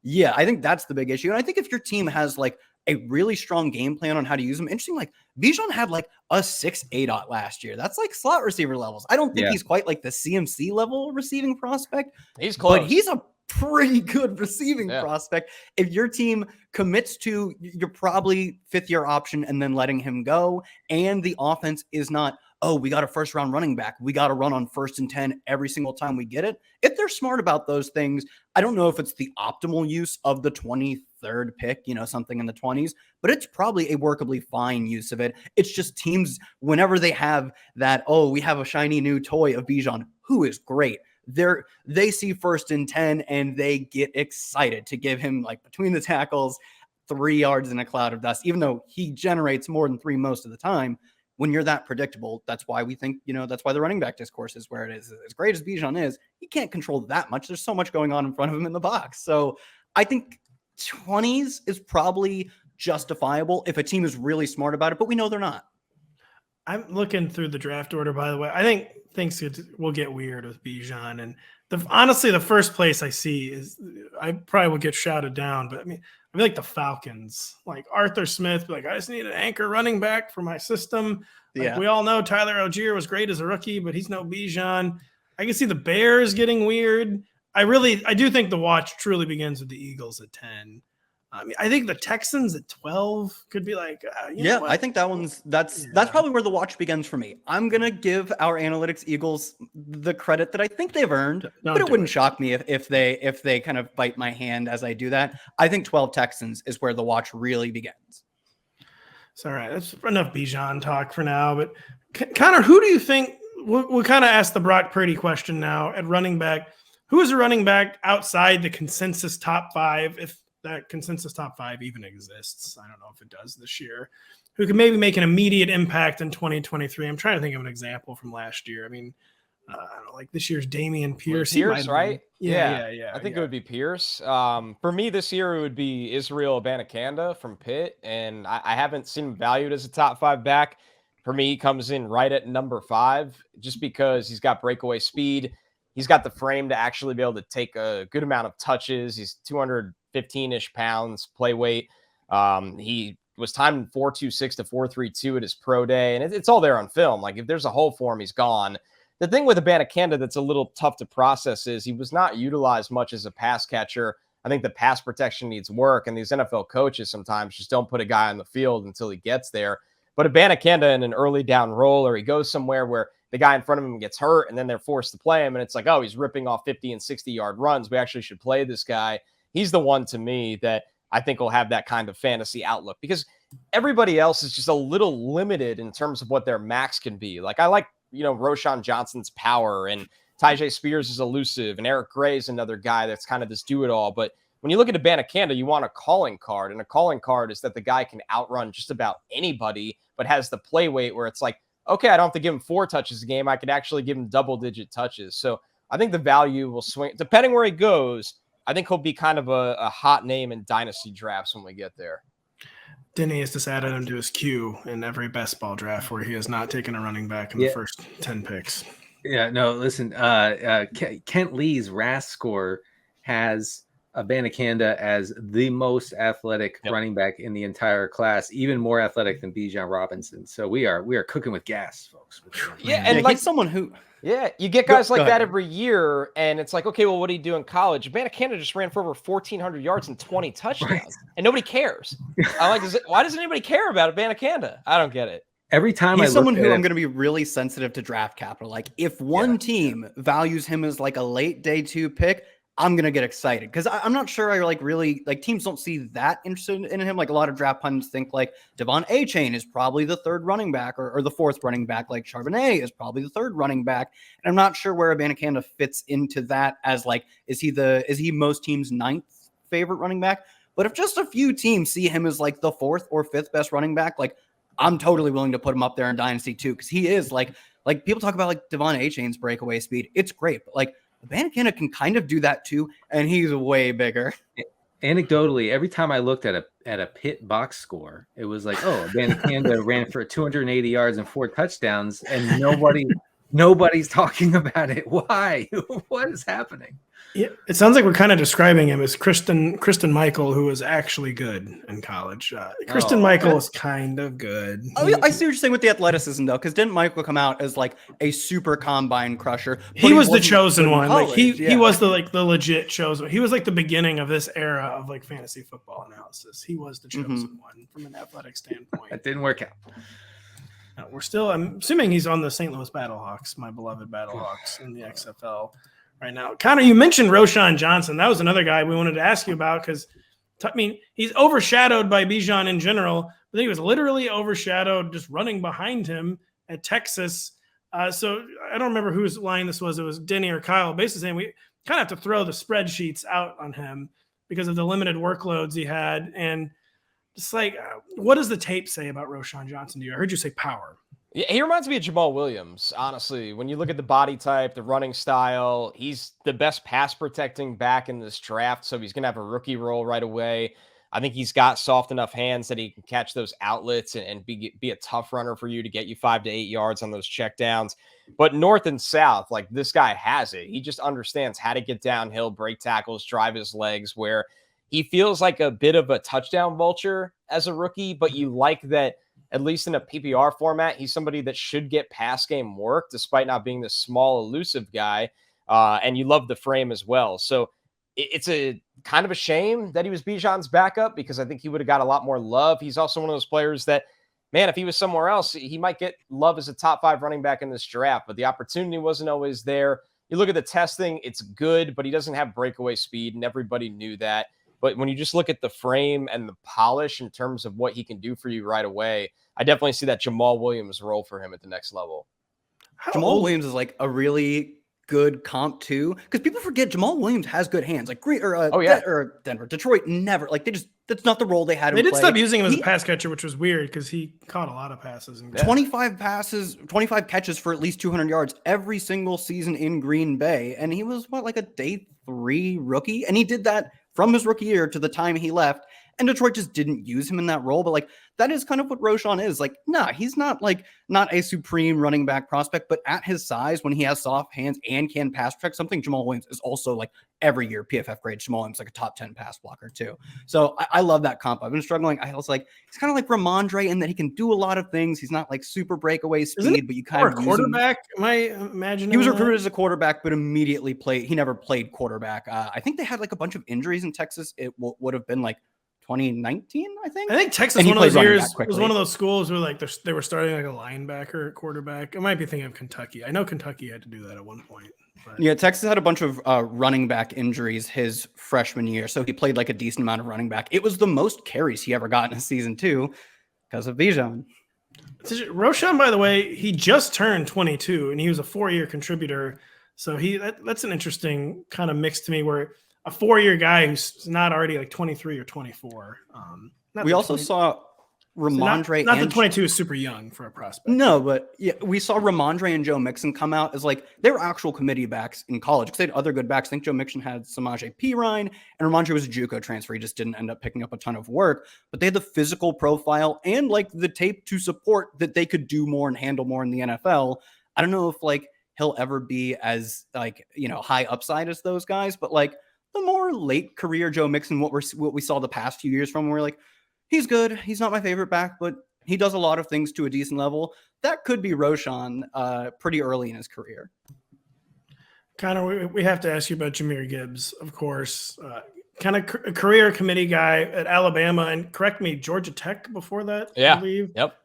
yeah, I think that's the big issue. And I think if your team has like a really strong game plan on how to use them, interesting, like Bijan had like a 6.8 ADOT last year. That's like slot receiver levels. I don't think he's quite like the CMC level receiving prospect. He's close. But he's a pretty good receiving prospect. If your team commits to your probably 5th-year option and then letting him go, and the offense is not, oh, we got a first-round running back, we got to run on 1st and 10 every single time we get it. If they're smart about those things, I don't know if it's the optimal use of the 23rd pick, something in the 20s, but it's probably a workably fine use of it. It's just teams, whenever they have that, oh, we have a shiny new toy of Bijan, who is great, they see 1st and 10 and they get excited to give him, like, between the tackles, 3 yards in a cloud of dust, even though he generates more than 3 most of the time. When you're that predictable, that's why we think, that's why the running back discourse is where it is. As great as Bijan is, he can't control that much. There's so much going on in front of him in the box. So I think 20s is probably justifiable if a team is really smart about it, but we know they're not. I'm looking through the draft order, by the way. I think things will get weird with Bijan. And honestly, the first place I see is I probably will get shouted down, but I feel like the Falcons, like Arthur Smith, like, I just need an anchor running back for my system. Like, we all know Tyler Algier was great as a rookie, but he's no Bijan. I can see the Bears getting weird. I do think the watch truly begins with the Eagles at 10. I think the Texans at 12 could be like, I think that's probably where the watch begins for me. I'm going to give our analytics Eagles the credit that I think they've earned, but it wouldn't shock me if they kind of bite my hand as I do that. I think 12 Texans is where the watch really begins. It's all right. That's enough Bijan talk for now, but Connor, who do you think, we'll kind of ask the Brock Purdy question now at running back. Who is a running back outside the consensus top 5, if that consensus top 5 even exists? I don't know if it does this year, who could maybe make an immediate impact in 2023. I'm trying to think of an example from last year. I don't know, like this year's Damian Pierce. Pierce, right? Yeah. I think it would be Pierce. For me this year, it would be Israel Abanikanda from Pitt, and I haven't seen him valued as a top 5 back. For me, he comes in right at number 5, just because he's got breakaway speed. He's got the frame to actually be able to take a good amount of touches. He's 215-ish pounds play weight. He was timed 4.26 to 4.32 at his pro day, and it's all there on film. Like, if there's a hole for him, he's gone. The thing with Abanikanda that's a little tough to process is he was not utilized much as a pass catcher. I think the pass protection needs work, and these NFL coaches sometimes just don't put a guy on the field until he gets there. But Abanikanda in an early down roll, or he goes somewhere where the guy in front of him gets hurt and then they're forced to play him, and it's like, oh, he's ripping off 50 and 60-yard runs. We actually should play this guy. He's the one to me that I think will have that kind of fantasy outlook, because everybody else is just a little limited in terms of what their max can be. Like, I like, Roshan Johnson's power, and Tyjae Spears is elusive, and Eric Gray is another guy that's kind of this do-it-all. But when you look at Abanikanda, you want a calling card, and a calling card is that the guy can outrun just about anybody, but has the play weight where it's like, okay, I don't have to give him 4 touches a game. I could actually give him double-digit touches. So I think the value will swing. Depending where he goes, I think he'll be kind of a hot name in dynasty drafts when we get there. Denny has just added him to his queue in every best ball draft where he has not taken a running back in the first 10 picks. Yeah, no, listen, Kent Lee's RAS score has Abanikanda as the most athletic running back in the entire class, even more athletic than Bijan Robinson. So we are cooking with gas, folks. And like someone who, you get guys like that every year, and it's like, okay, well, what do you do in college? Abanikanda just ran for over 1,400 yards and 20 touchdowns, and nobody cares. I'm like, why does anybody care about Abanikanda? I don't get it. Every time he's someone who I'm going to be really sensitive to draft capital. Like, if one team values him as like a late day 2 pick, I'm going to get excited because I'm not sure I really teams don't see that interested in him. Like a lot of draft pundits think like Devon Achane is probably the third running back or the fourth running back. Like Charbonnet is probably the third running back. And I'm not sure where Abanikanda fits into that as like, is he most teams' ninth favorite running back? But if just a few teams see him as like the fourth or fifth best running back, like I'm totally willing to put him up there in Dynasty too. Cause he is like people talk about like Devon Achane's breakaway speed. It's great. But like, Abanikanda can kind of do that too, and he's way bigger. Anecdotally, every time I looked at a pit box score, it was like, oh, Abanikanda ran for 280 yards and 4 touchdowns, and nobody's talking about it. Why? What is happening? Yeah, it sounds like we're kind of describing him as Christian Michael, who was actually good in college. Christian Michael is kind of good. Oh, I see what you're saying with the athleticism, though, because didn't Michael come out as like a super combine crusher? He was the chosen one. Like he was the legit chosen. He was like the beginning of this era of like fantasy football analysis. He was the chosen one from an athletic standpoint. That didn't work out. I'm assuming he's on the St. Louis Battlehawks, my beloved Battlehawks in the XFL. Right now, Connor, you mentioned Roschon Johnson. That was another guy we wanted to ask you about because, he's overshadowed by Bijan in general. But he was literally overshadowed just running behind him at Texas. So I don't remember whose line this was. It was Denny or Kyle, basically saying we kind of have to throw the spreadsheets out on him because of the limited workloads he had. And just like, what does the tape say about Roschon Johnson to you? I heard you say power. Yeah, he reminds me of Jamal Williams, honestly. When you look at the body type, the running style, he's the best pass protecting back in this draft, so he's going to have a rookie role right away. I think he's got soft enough hands that he can catch those outlets and be a tough runner for you to get you 5 to 8 yards on those checkdowns. But north and south, like this guy has it. He just understands how to get downhill, break tackles, drive his legs, where he feels like a bit of a touchdown vulture as a rookie, but you like that. At least in a PPR format, he's somebody that should get pass game work despite not being this small, elusive guy. And you love the frame as well. So it's a kind of a shame that he was Bijan's backup because I think he would have got a lot more love. He's also one of those players that, man, if he was somewhere else, he might get love as a top 5 running back in this draft, but the opportunity wasn't always there. You look at the testing, it's good, but he doesn't have breakaway speed, and everybody knew that. But when you just look at the frame and the polish in terms of what he can do for you right away, I definitely see that Jamal Williams role for him at the next level. Jamal Williams is like a really good comp too, because people forget Jamal Williams has good hands. Like Denver, Detroit never that's not the role they had. They did stop using him as a pass catcher, which was weird because he caught a lot of passes. 25 catches for at least 200 yards every single season in Green Bay, and he was like a day 3 rookie, and he did that from his rookie year to the time he left. And Detroit just didn't use him in that role. But like, that is kind of what Roschon is. Like, he's not a supreme running back prospect, but at his size, when he has soft hands and can pass protect something, Jamal Williams is also like every year PFF grade. Jamal Williams like a top 10 pass blocker too. So I love that comp. I've been struggling. I was like, he's kind of like Ramondre in that he can do a lot of things. He's not like super breakaway speed, but you kind of quarterback. Am I imagining he was recruited as a quarterback, but immediately played. He never played quarterback. I think they had like a bunch of injuries in Texas. It would have been like 2019, I think Texas one of those years was one of those schools where like they were starting like a linebacker at quarterback. I might be thinking of Kentucky. I know Kentucky had to do that at one point. But. Yeah, Texas had a bunch of running back injuries his freshman year, so he played like a decent amount of running back. It was the most carries he ever got in a season too, because of Bijan. Roschon, by the way, he just turned 22, and he was a 4-year contributor. So that's an interesting kind of mix to me where a 4-year guy who's not already like 23 or 24. We also saw Ramondre. Not that 22 is super young for a prospect. No, but yeah, we saw Ramondre and Joe Mixon come out as like they were actual committee backs in college because they had other good backs. I think Joe Mixon had Samaje Perine, and Ramondre was a JUCO transfer. He just didn't end up picking up a ton of work, but they had the physical profile and like the tape to support that they could do more and handle more in the NFL. I don't know if like he'll ever be as like, high upside as those guys, but like the more late career Joe Mixon, what we saw the past few years from, we're like, he's good. He's not my favorite back, but he does a lot of things to a decent level. That could be Roschon pretty early in his career. Connor, we have to ask you about Jahmyr Gibbs, of course. Kind of a career committee guy at Alabama, and correct me, Georgia Tech before that, I believe. Yep.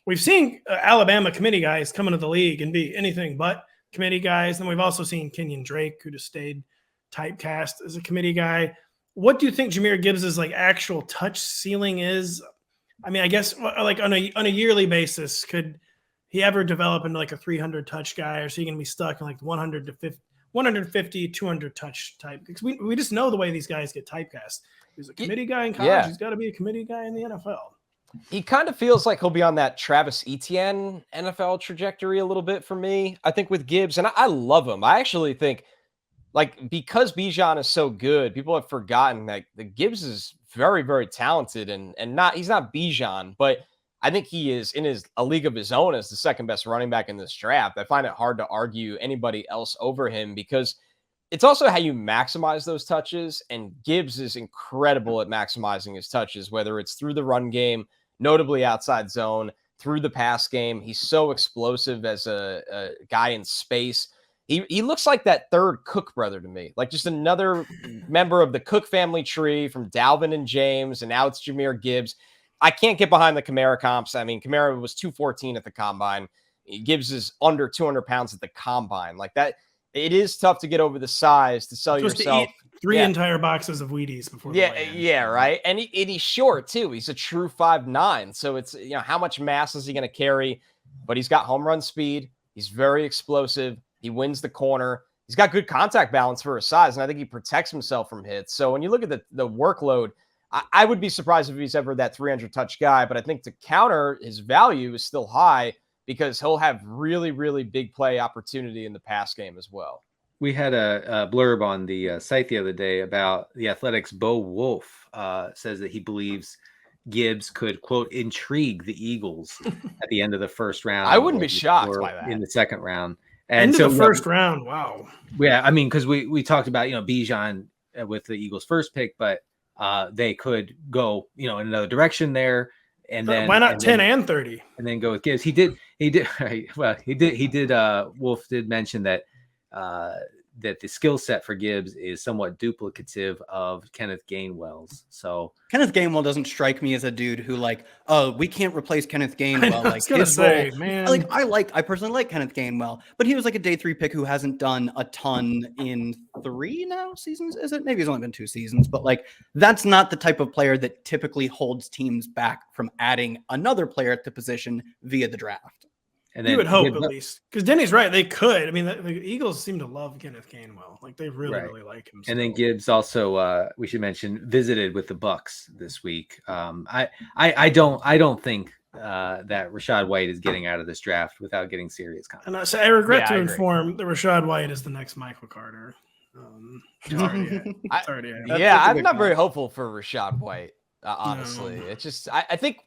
We've seen Alabama committee guys come into the league and be anything but committee guys, and we've also seen Kenyon Drake, who just stayed typecast as a committee guy. What do you think Jahmyr Gibbs' like actual touch ceiling is? I mean, I guess like on a yearly basis, could he ever develop into like a 300 touch guy, or is he going to be stuck in like 150, 200 touch type? Because we just know the way these guys get typecast. He's a committee guy in college. He's got to be a committee guy in the NFL. He kind of feels like he'll be on that Travis Etienne NFL trajectory a little bit for me, I think, with Gibbs. And I love him. I actually think, like, because Bijan is so good, people have forgotten that the Gibbs is very, very talented and he's not Bijan, but I think he is in a league of his own as the second best running back in this draft. I find it hard to argue anybody else over him because it's also how you maximize those touches. And Gibbs is incredible at maximizing his touches, whether it's through the run game, notably outside zone, through the pass game. He's so explosive as a guy in space. He looks like that third Cook brother to me, like just another member of the Cook family tree from Dalvin and James, and now it's Jahmyr Gibbs. I can't get behind the Kamara comps. I mean, Kamara was 214 at the combine. Gibbs is under 200 pounds at the combine. Like that, it is tough to get over the size to sell yourself. To eat 3 entire boxes of Wheaties before. Yeah, right. And he's short too. He's a true 5'9". So it's, how much mass is he going to carry? But he's got home run speed. He's very explosive. He wins the corner. He's got good contact balance for his size, and I think he protects himself from hits. So when you look at the workload, I would be surprised if he's ever that 300 touch guy, but I think to counter his value is still high because he'll have really, really big play opportunity in the pass game as well. We had a blurb on the site the other day about the Athletics' Bo Wolf says that he believes Gibbs could, quote, intrigue the Eagles at the end of the first round. I wouldn't be shocked by that. In the second round. And into the first round. Wow. Yeah, I mean, because we talked about, Bijan with the Eagles' first pick, but they could go, in another direction there. And then why not 10 and 30? And then go with Gibbs. He did. Right, well, he did. Wolf did mention that that the skill set for Gibbs is somewhat duplicative of Kenneth Gainwell's. So Kenneth Gainwell doesn't strike me as a dude who we can't replace Kenneth Gainwell. I personally like Kenneth Gainwell, but he was like a day 3 pick who hasn't done a ton in 3 now seasons. Is it? Maybe it's only been 2 seasons, but that's not the type of player that typically holds teams back from adding another player at the position via the draft. And then you would hope at least, because Denny's right. They could. I mean, the Eagles seem to love Kenneth Gainwell. Like they really like him. And then Gibbs also, we should mention, visited with the Bucks this week. I don't think that Rachaad White is getting out of this draft without getting serious contact. And I regret to inform that Rachaad White is the next Michael Carter. I'm not very hopeful for Rachaad White. Honestly, it's just I think.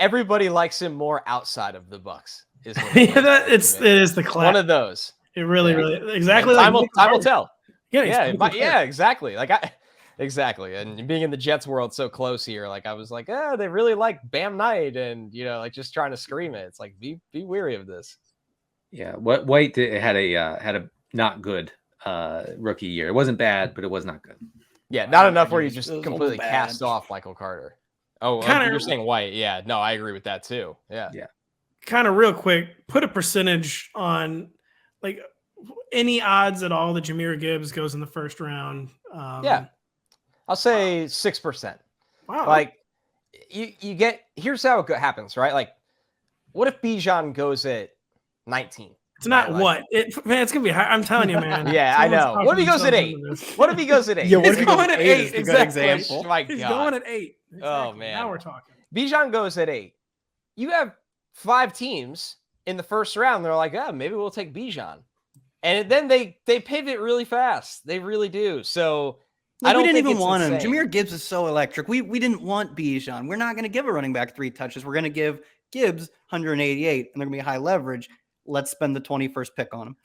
Everybody likes him more outside of the Bucks. It is the class. One of those. It really exactly. Time will tell. Yeah, exactly. Exactly. And being in the Jets world so close here, I was like, they really like Bam Knight, and just trying to scream it. It's like be weary of this. Yeah, White had a not good rookie year. It wasn't bad, but it was not good. Yeah, not enough where you just completely cast off Michael Carter. Oh, you're saying White. Yeah, no, I agree with that too. Yeah. Kind of real quick, put a percentage on any odds at all that Jahmyr Gibbs goes in the first round. I'll say 6%. Wow. You get, here's how it happens, right? What if Bijan goes at 19? It's not it's gonna be high. I'm telling you, man. Yeah, I know. What if he goes at 8? What if he goes at 8? Yeah, he's going at 8. Exactly. My God. He's going at 8. Exactly. Oh man, now we're talking. Bijan goes at 8. You have 5 teams in the first round. They're like, maybe we'll take Bijan, and then they pivot really fast. They really do. So we didn't even want him. Jahmyr Gibbs is so electric. We didn't want Bijan. We're not going to give a running back 3 touches. We're going to give Gibbs 188, and they're going to be high leverage. Let's spend the 21st pick on him.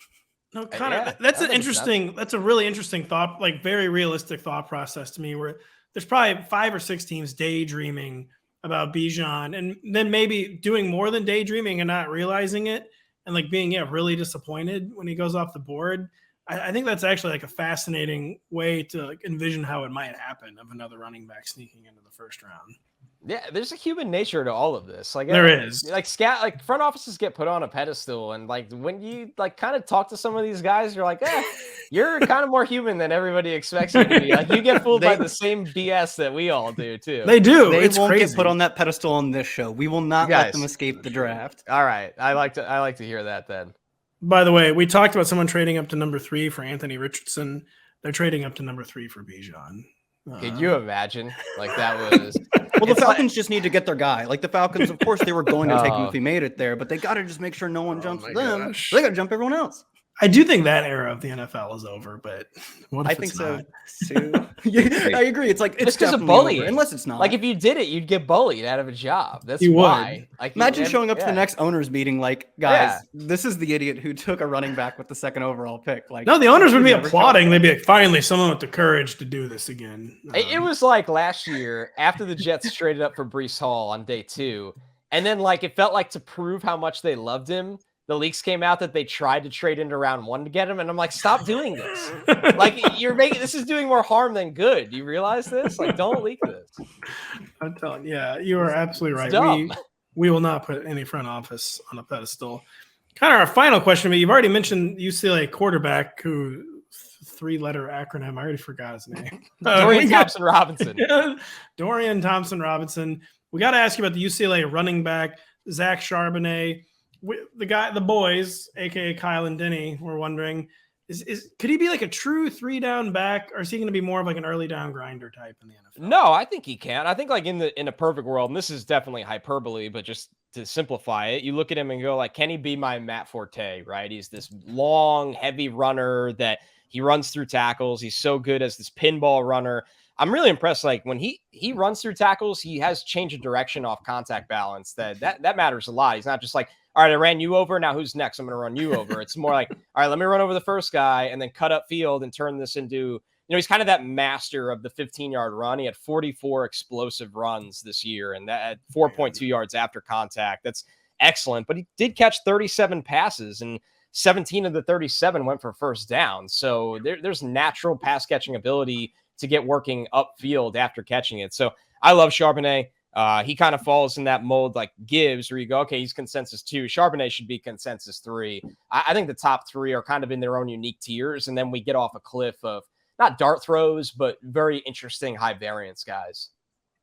No, Connor, that's an interesting. That's a really interesting thought, very realistic thought process to me. Where there's probably 5 or 6 teams daydreaming about Bijan, and then maybe doing more than daydreaming and not realizing it, and being really disappointed when he goes off the board. I think that's actually a fascinating way to envision how it might happen of another running back sneaking into the first round. Yeah, there's a human nature to all of this. Like There is. like front offices get put on a pedestal, and like when you like kind of talk to some of these guys, you're like, you're kind of more human than everybody expects you to be. Like you get fooled by the same BS that we all do too. They do. They It's won't crazy. get put on that pedestal on this show. We will not let them escape the draft. All right, I like to hear that then. By the way, we talked about someone trading up to number 3 for Anthony Richardson. They're trading up to number 3 for Bijan. Could you imagine? Like that was. Well, the Falcons just need to get their guy. Like the Falcons, of course, they were going to take him if he made it there, but they got to just make sure no one jumps them. Gosh. They got to jump everyone else. I do think that era of the NFL is over, but what if I think it's so not? too. Yeah, I agree. It's like It's because of definitely bullying. over, unless it's not. Like if you did it, you'd get bullied out of a job. That's You would. why. Like imagine showing up to the next owners meeting, like, guys, this is the idiot who took a running back with the 2nd overall pick. Like, No, the owners would be never applauding. They'd be like, finally, someone with the courage to do this again. It was like last year after the Jets traded up for Breece Hall on day 2, and then like it felt like to prove how much they loved him. The leaks came out that they tried to trade into round 1 to get him, and I'm like, stop doing this. Like this is doing more harm than good. Do you realize this? Like, don't leak this. I'm telling you, yeah, you are absolutely right. Dumb. We will not put any front office on a pedestal. Kind of our final question, but you've already mentioned UCLA quarterback who 3-letter acronym. I already forgot his name. Dorian Thompson-Robinson. Dorian Thompson-Robinson. We got to ask you about the UCLA running back, Zach Charbonnet. The boys, aka Kyle and Denny, were wondering, could he be like a true 3-down back, or is he going to be more of like an early down grinder type in the NFL? No, I think he can. I think like in a perfect world, and this is definitely hyperbole, but just to simplify it, you look at him and go like, can he be my Matt Forte? Right? He's this long, heavy runner that he runs through tackles. He's so good as this pinball runner. I'm really impressed. Like when he runs through tackles, he has change of direction off contact balance. That matters a lot. He's not just like, all right, I ran you over. Now who's next? I'm going to run you over. It's more like, all right, let me run over the first guy and then cut up field and turn this into, he's kind of that master of the 15-yard run. He had 44 explosive runs this year, and that at 4.2 yards after contact. That's excellent. But he did catch 37 passes, and 17 of the 37 went for first down. So there's natural pass catching ability to get working upfield after catching it. So I love Charbonnet. He kind of falls in that mold like Gibbs, where you go, okay, he's consensus 2. Charbonnet should be consensus 3. I think the top 3 are kind of in their own unique tiers, and then we get off a cliff of not dart throws, but very interesting high variance guys.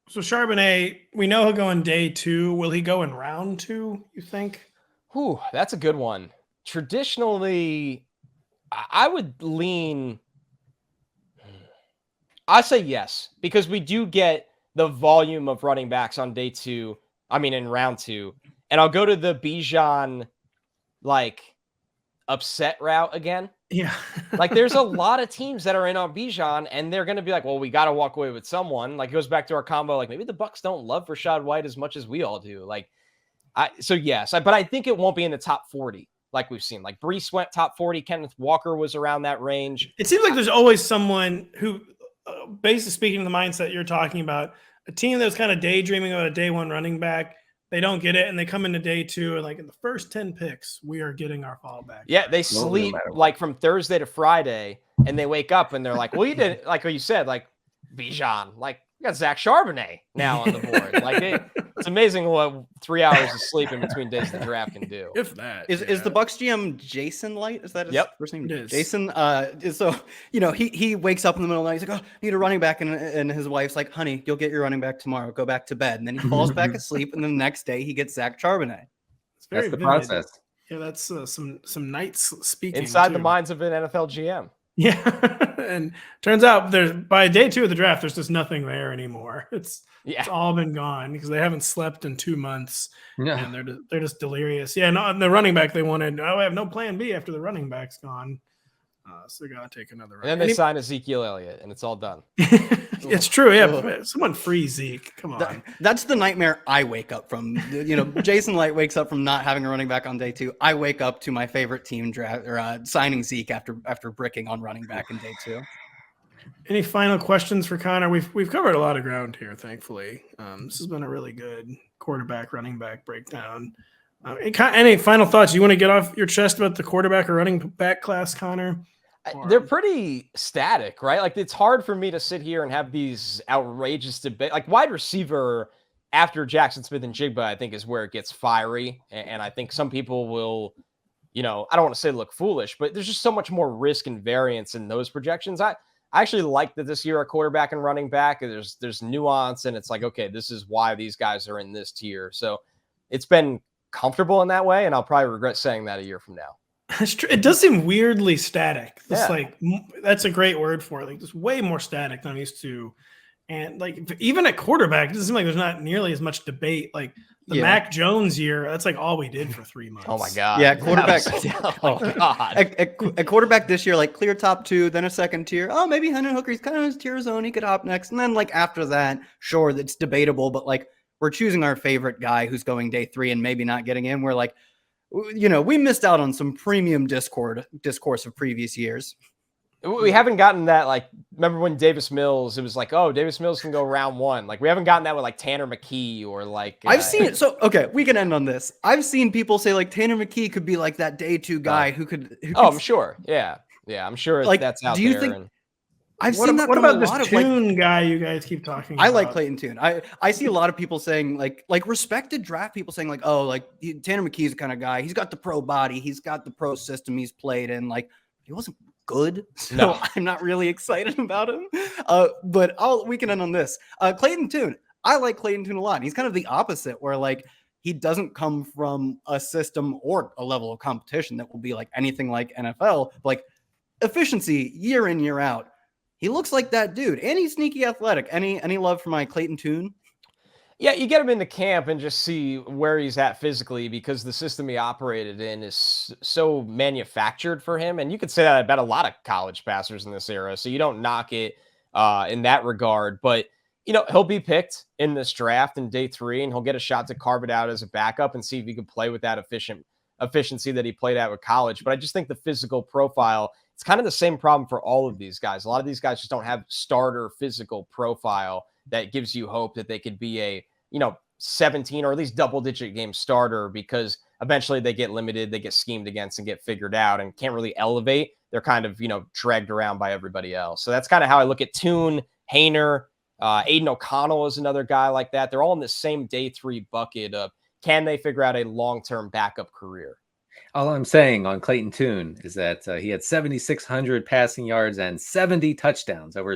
So Charbonnet, we know he'll go in day 2. Will he go in round 2, you think? Whew, that's a good one. Traditionally, I would lean. I say yes, because we do get the volume of running backs on day 2. I mean, in round 2. And I'll go to the Bijan, like, upset route again. Yeah. Like, there's a lot of teams that are in on Bijan, and they're going to be like, well, we got to walk away with someone. Like, it goes back to our combo. Like, maybe the Bucs don't love Rachaad White as much as we all do. Like, so yes, but I think it won't be in the top 40 like we've seen. Like, Breece went top 40. Kenneth Walker was around that range. It seems like there's always someone who, basically speaking of the mindset you're talking about, a team that's kind of daydreaming about a day 1 running back, they don't get it, and they come into day 2, and like in the first 10 picks, we are getting our fallback. Yeah, they sleep like from Thursday to Friday, and they wake up and they're like, well, you did, like what you said, like Bijan, like we got Zach Charbonnet now on the board. Like it's amazing what 3 hours of sleep in between days the draft can do. If that is the Bucs GM Jason Light? Is that his first name? It is. Jason. So he wakes up in the middle of the night. He's like, oh, I need a running back, and his wife's like, honey, you'll get your running back tomorrow. Go back to bed. And then he falls back asleep, and then the next day he gets Zach Charbonnet. That's the process. Yeah, that's some nights speaking inside too. the minds of an NFL GM. Yeah, and turns out by day 2 of the draft, there's just nothing there anymore. It's all been gone because they haven't slept in 2 months. Yeah, and they're just delirious. Yeah, and the running back they wanted. I have no plan B after the running back's gone. So they gotta take another. And then they sign Ezekiel Elliott, and it's all done. It's true. Yeah, someone free Zeke. Come on. That's the nightmare I wake up from. Jason Light wakes up from not having a running back on day 2. I wake up to my favorite team draft or signing Zeke after bricking on running back in day 2. Any final questions for Connor? We've covered a lot of ground here, thankfully. This has been a really good quarterback, running back breakdown. Any final thoughts you want to get off your chest about the quarterback or running back class, Connor? They're pretty static, right? Like it's hard for me to sit here and have these outrageous debate. Like wide receiver after Jackson Smith and Jigba, I think is where it gets fiery. And I think some people will, I don't want to say look foolish, but there's just so much more risk and variance in those projections. I actually like that this year, a quarterback and running back, there's nuance, and it's like, okay, this is why these guys are in this tier. So it's been comfortable in that way, and I'll probably regret saying that a year from now. It does seem weirdly static. It's like, that's a great word for it. Like, it's way more static than I'm used to. And like, even at quarterback, it doesn't seem like there's not nearly as much debate. Like the Mac Jones year, that's like all we did for 3 months. Oh my God. Yeah, quarterback. God. At quarterback this year, like clear top 2, then a second tier. Oh, maybe Hendon Hooker's kind of his tier zone. He could hop next. And then like after that, sure, that's debatable. But like, we're choosing our favorite guy who's going day 3 and maybe not getting in. We're like, we missed out on some premium discourse of previous years. We haven't gotten that, like, remember when Davis Mills, it was like, oh, Davis Mills can go round 1. Like, we haven't gotten that with, like, Tanner McKee or, like... I've seen it. So, okay, we can end on this. I've seen people say, like, Tanner McKee could be, like, that day 2 guy who could... I'm sure. Yeah. Yeah, I'm sure like, that's out do you there. Think, I've what seen that what from about a this lot of, Tune like, guy you guys keep talking about? I like Clayton Tune. I see a lot of people saying, like respected draft people saying, like, oh, like, Tanner McKee's the kind of guy. He's got the pro body. He's got the pro system he's played in. Like, he wasn't good, so no. I'm not really excited about him. But we can end on this. Clayton Tune. I like Clayton Tune a lot. He's kind of the opposite, where like he doesn't come from a system or a level of competition that will be like anything like NFL. Like efficiency year in, year out. He looks like that dude, and he's sneaky athletic. Any love for my Clayton Tune? Yeah, you get him into camp and just see where he's at physically, because the system he operated in is so manufactured for him. And you could say that about a lot of college passers in this era. So you don't knock it in that regard. But, he'll be picked in this draft in day 3, and he'll get a shot to carve it out as a backup and see if he can play with that efficiency that he played at with college. But I just think the physical profile, it's kind of the same problem for all of these guys. A lot of these guys just don't have starter physical profile that gives you hope that they could be a, 17 or at least double-digit game starter, because eventually they get limited, they get schemed against and get figured out and can't really elevate. They're kind of, dragged around by everybody else. So that's kind of how I look at Tune, Haener, Aiden O'Connell is another guy like that. They're all in the same day 3 bucket of, can they figure out a long-term backup career? All I'm saying on Clayton Tune is that he had 7,600 passing yards and 70 touchdowns over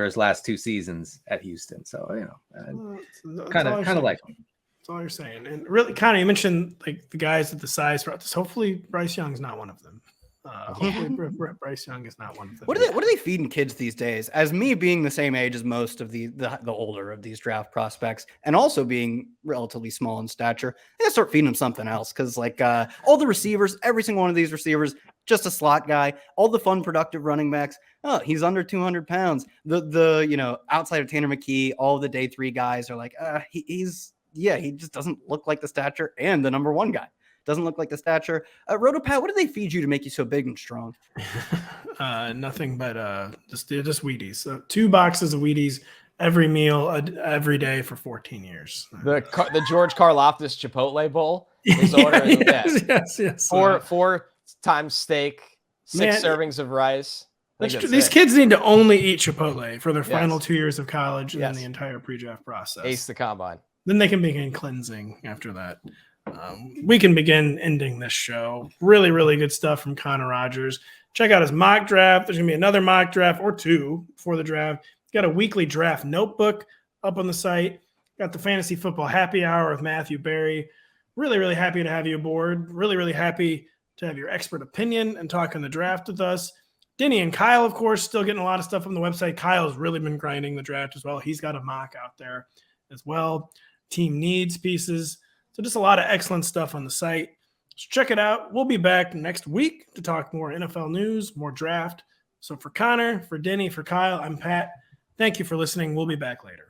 his last 2 seasons at Houston. So, kind of like him. That's all you're saying. And really, Connor, you mentioned like the guys at the size. Hopefully, Bryce Young's not one of them. Hopefully, Bryce Young is not one of them. What are they feeding kids these days? As me being the same age as most of the older of these draft prospects, and also being relatively small in stature, they gotta start feeding them something else. Because like all the receivers, every single one of these receivers, just a slot guy. All the fun, productive running backs, oh, he's under 200 pounds. The outside of Tanner McKee, all the day 3 guys are like, he just doesn't look like the stature and the number 1 guy. Doesn't look like the stature. Rotopat, what do they feed you to make you so big and strong? Nothing but just Wheaties. So 2 boxes of Wheaties every meal, every day for 14 years. The George Karlaftis Chipotle Bowl. Yes. 4 times steak, 6 servings of rice. These kids need to only eat Chipotle for their final 2 years of college and then the entire pre-draft process. Ace the combine. Then they can begin cleansing after that. We can begin ending this show. Really, really good stuff from Connor Rogers. Check out his mock draft. There's going to be another mock draft or 2 before the draft. Got a weekly draft notebook up on the site. Got the Fantasy Football Happy Hour with Matthew Berry. Really, really happy to have you aboard. Really, really happy to have your expert opinion and talk on the draft with us. Denny and Kyle, of course, still getting a lot of stuff on the website. Kyle's really been grinding the draft as well. He's got a mock out there as well. Team needs pieces. So just a lot of excellent stuff on the site. So check it out. We'll be back next week to talk more NFL news, more draft. So for Connor, for Denny, for Kyle, I'm Pat. Thank you for listening. We'll be back later.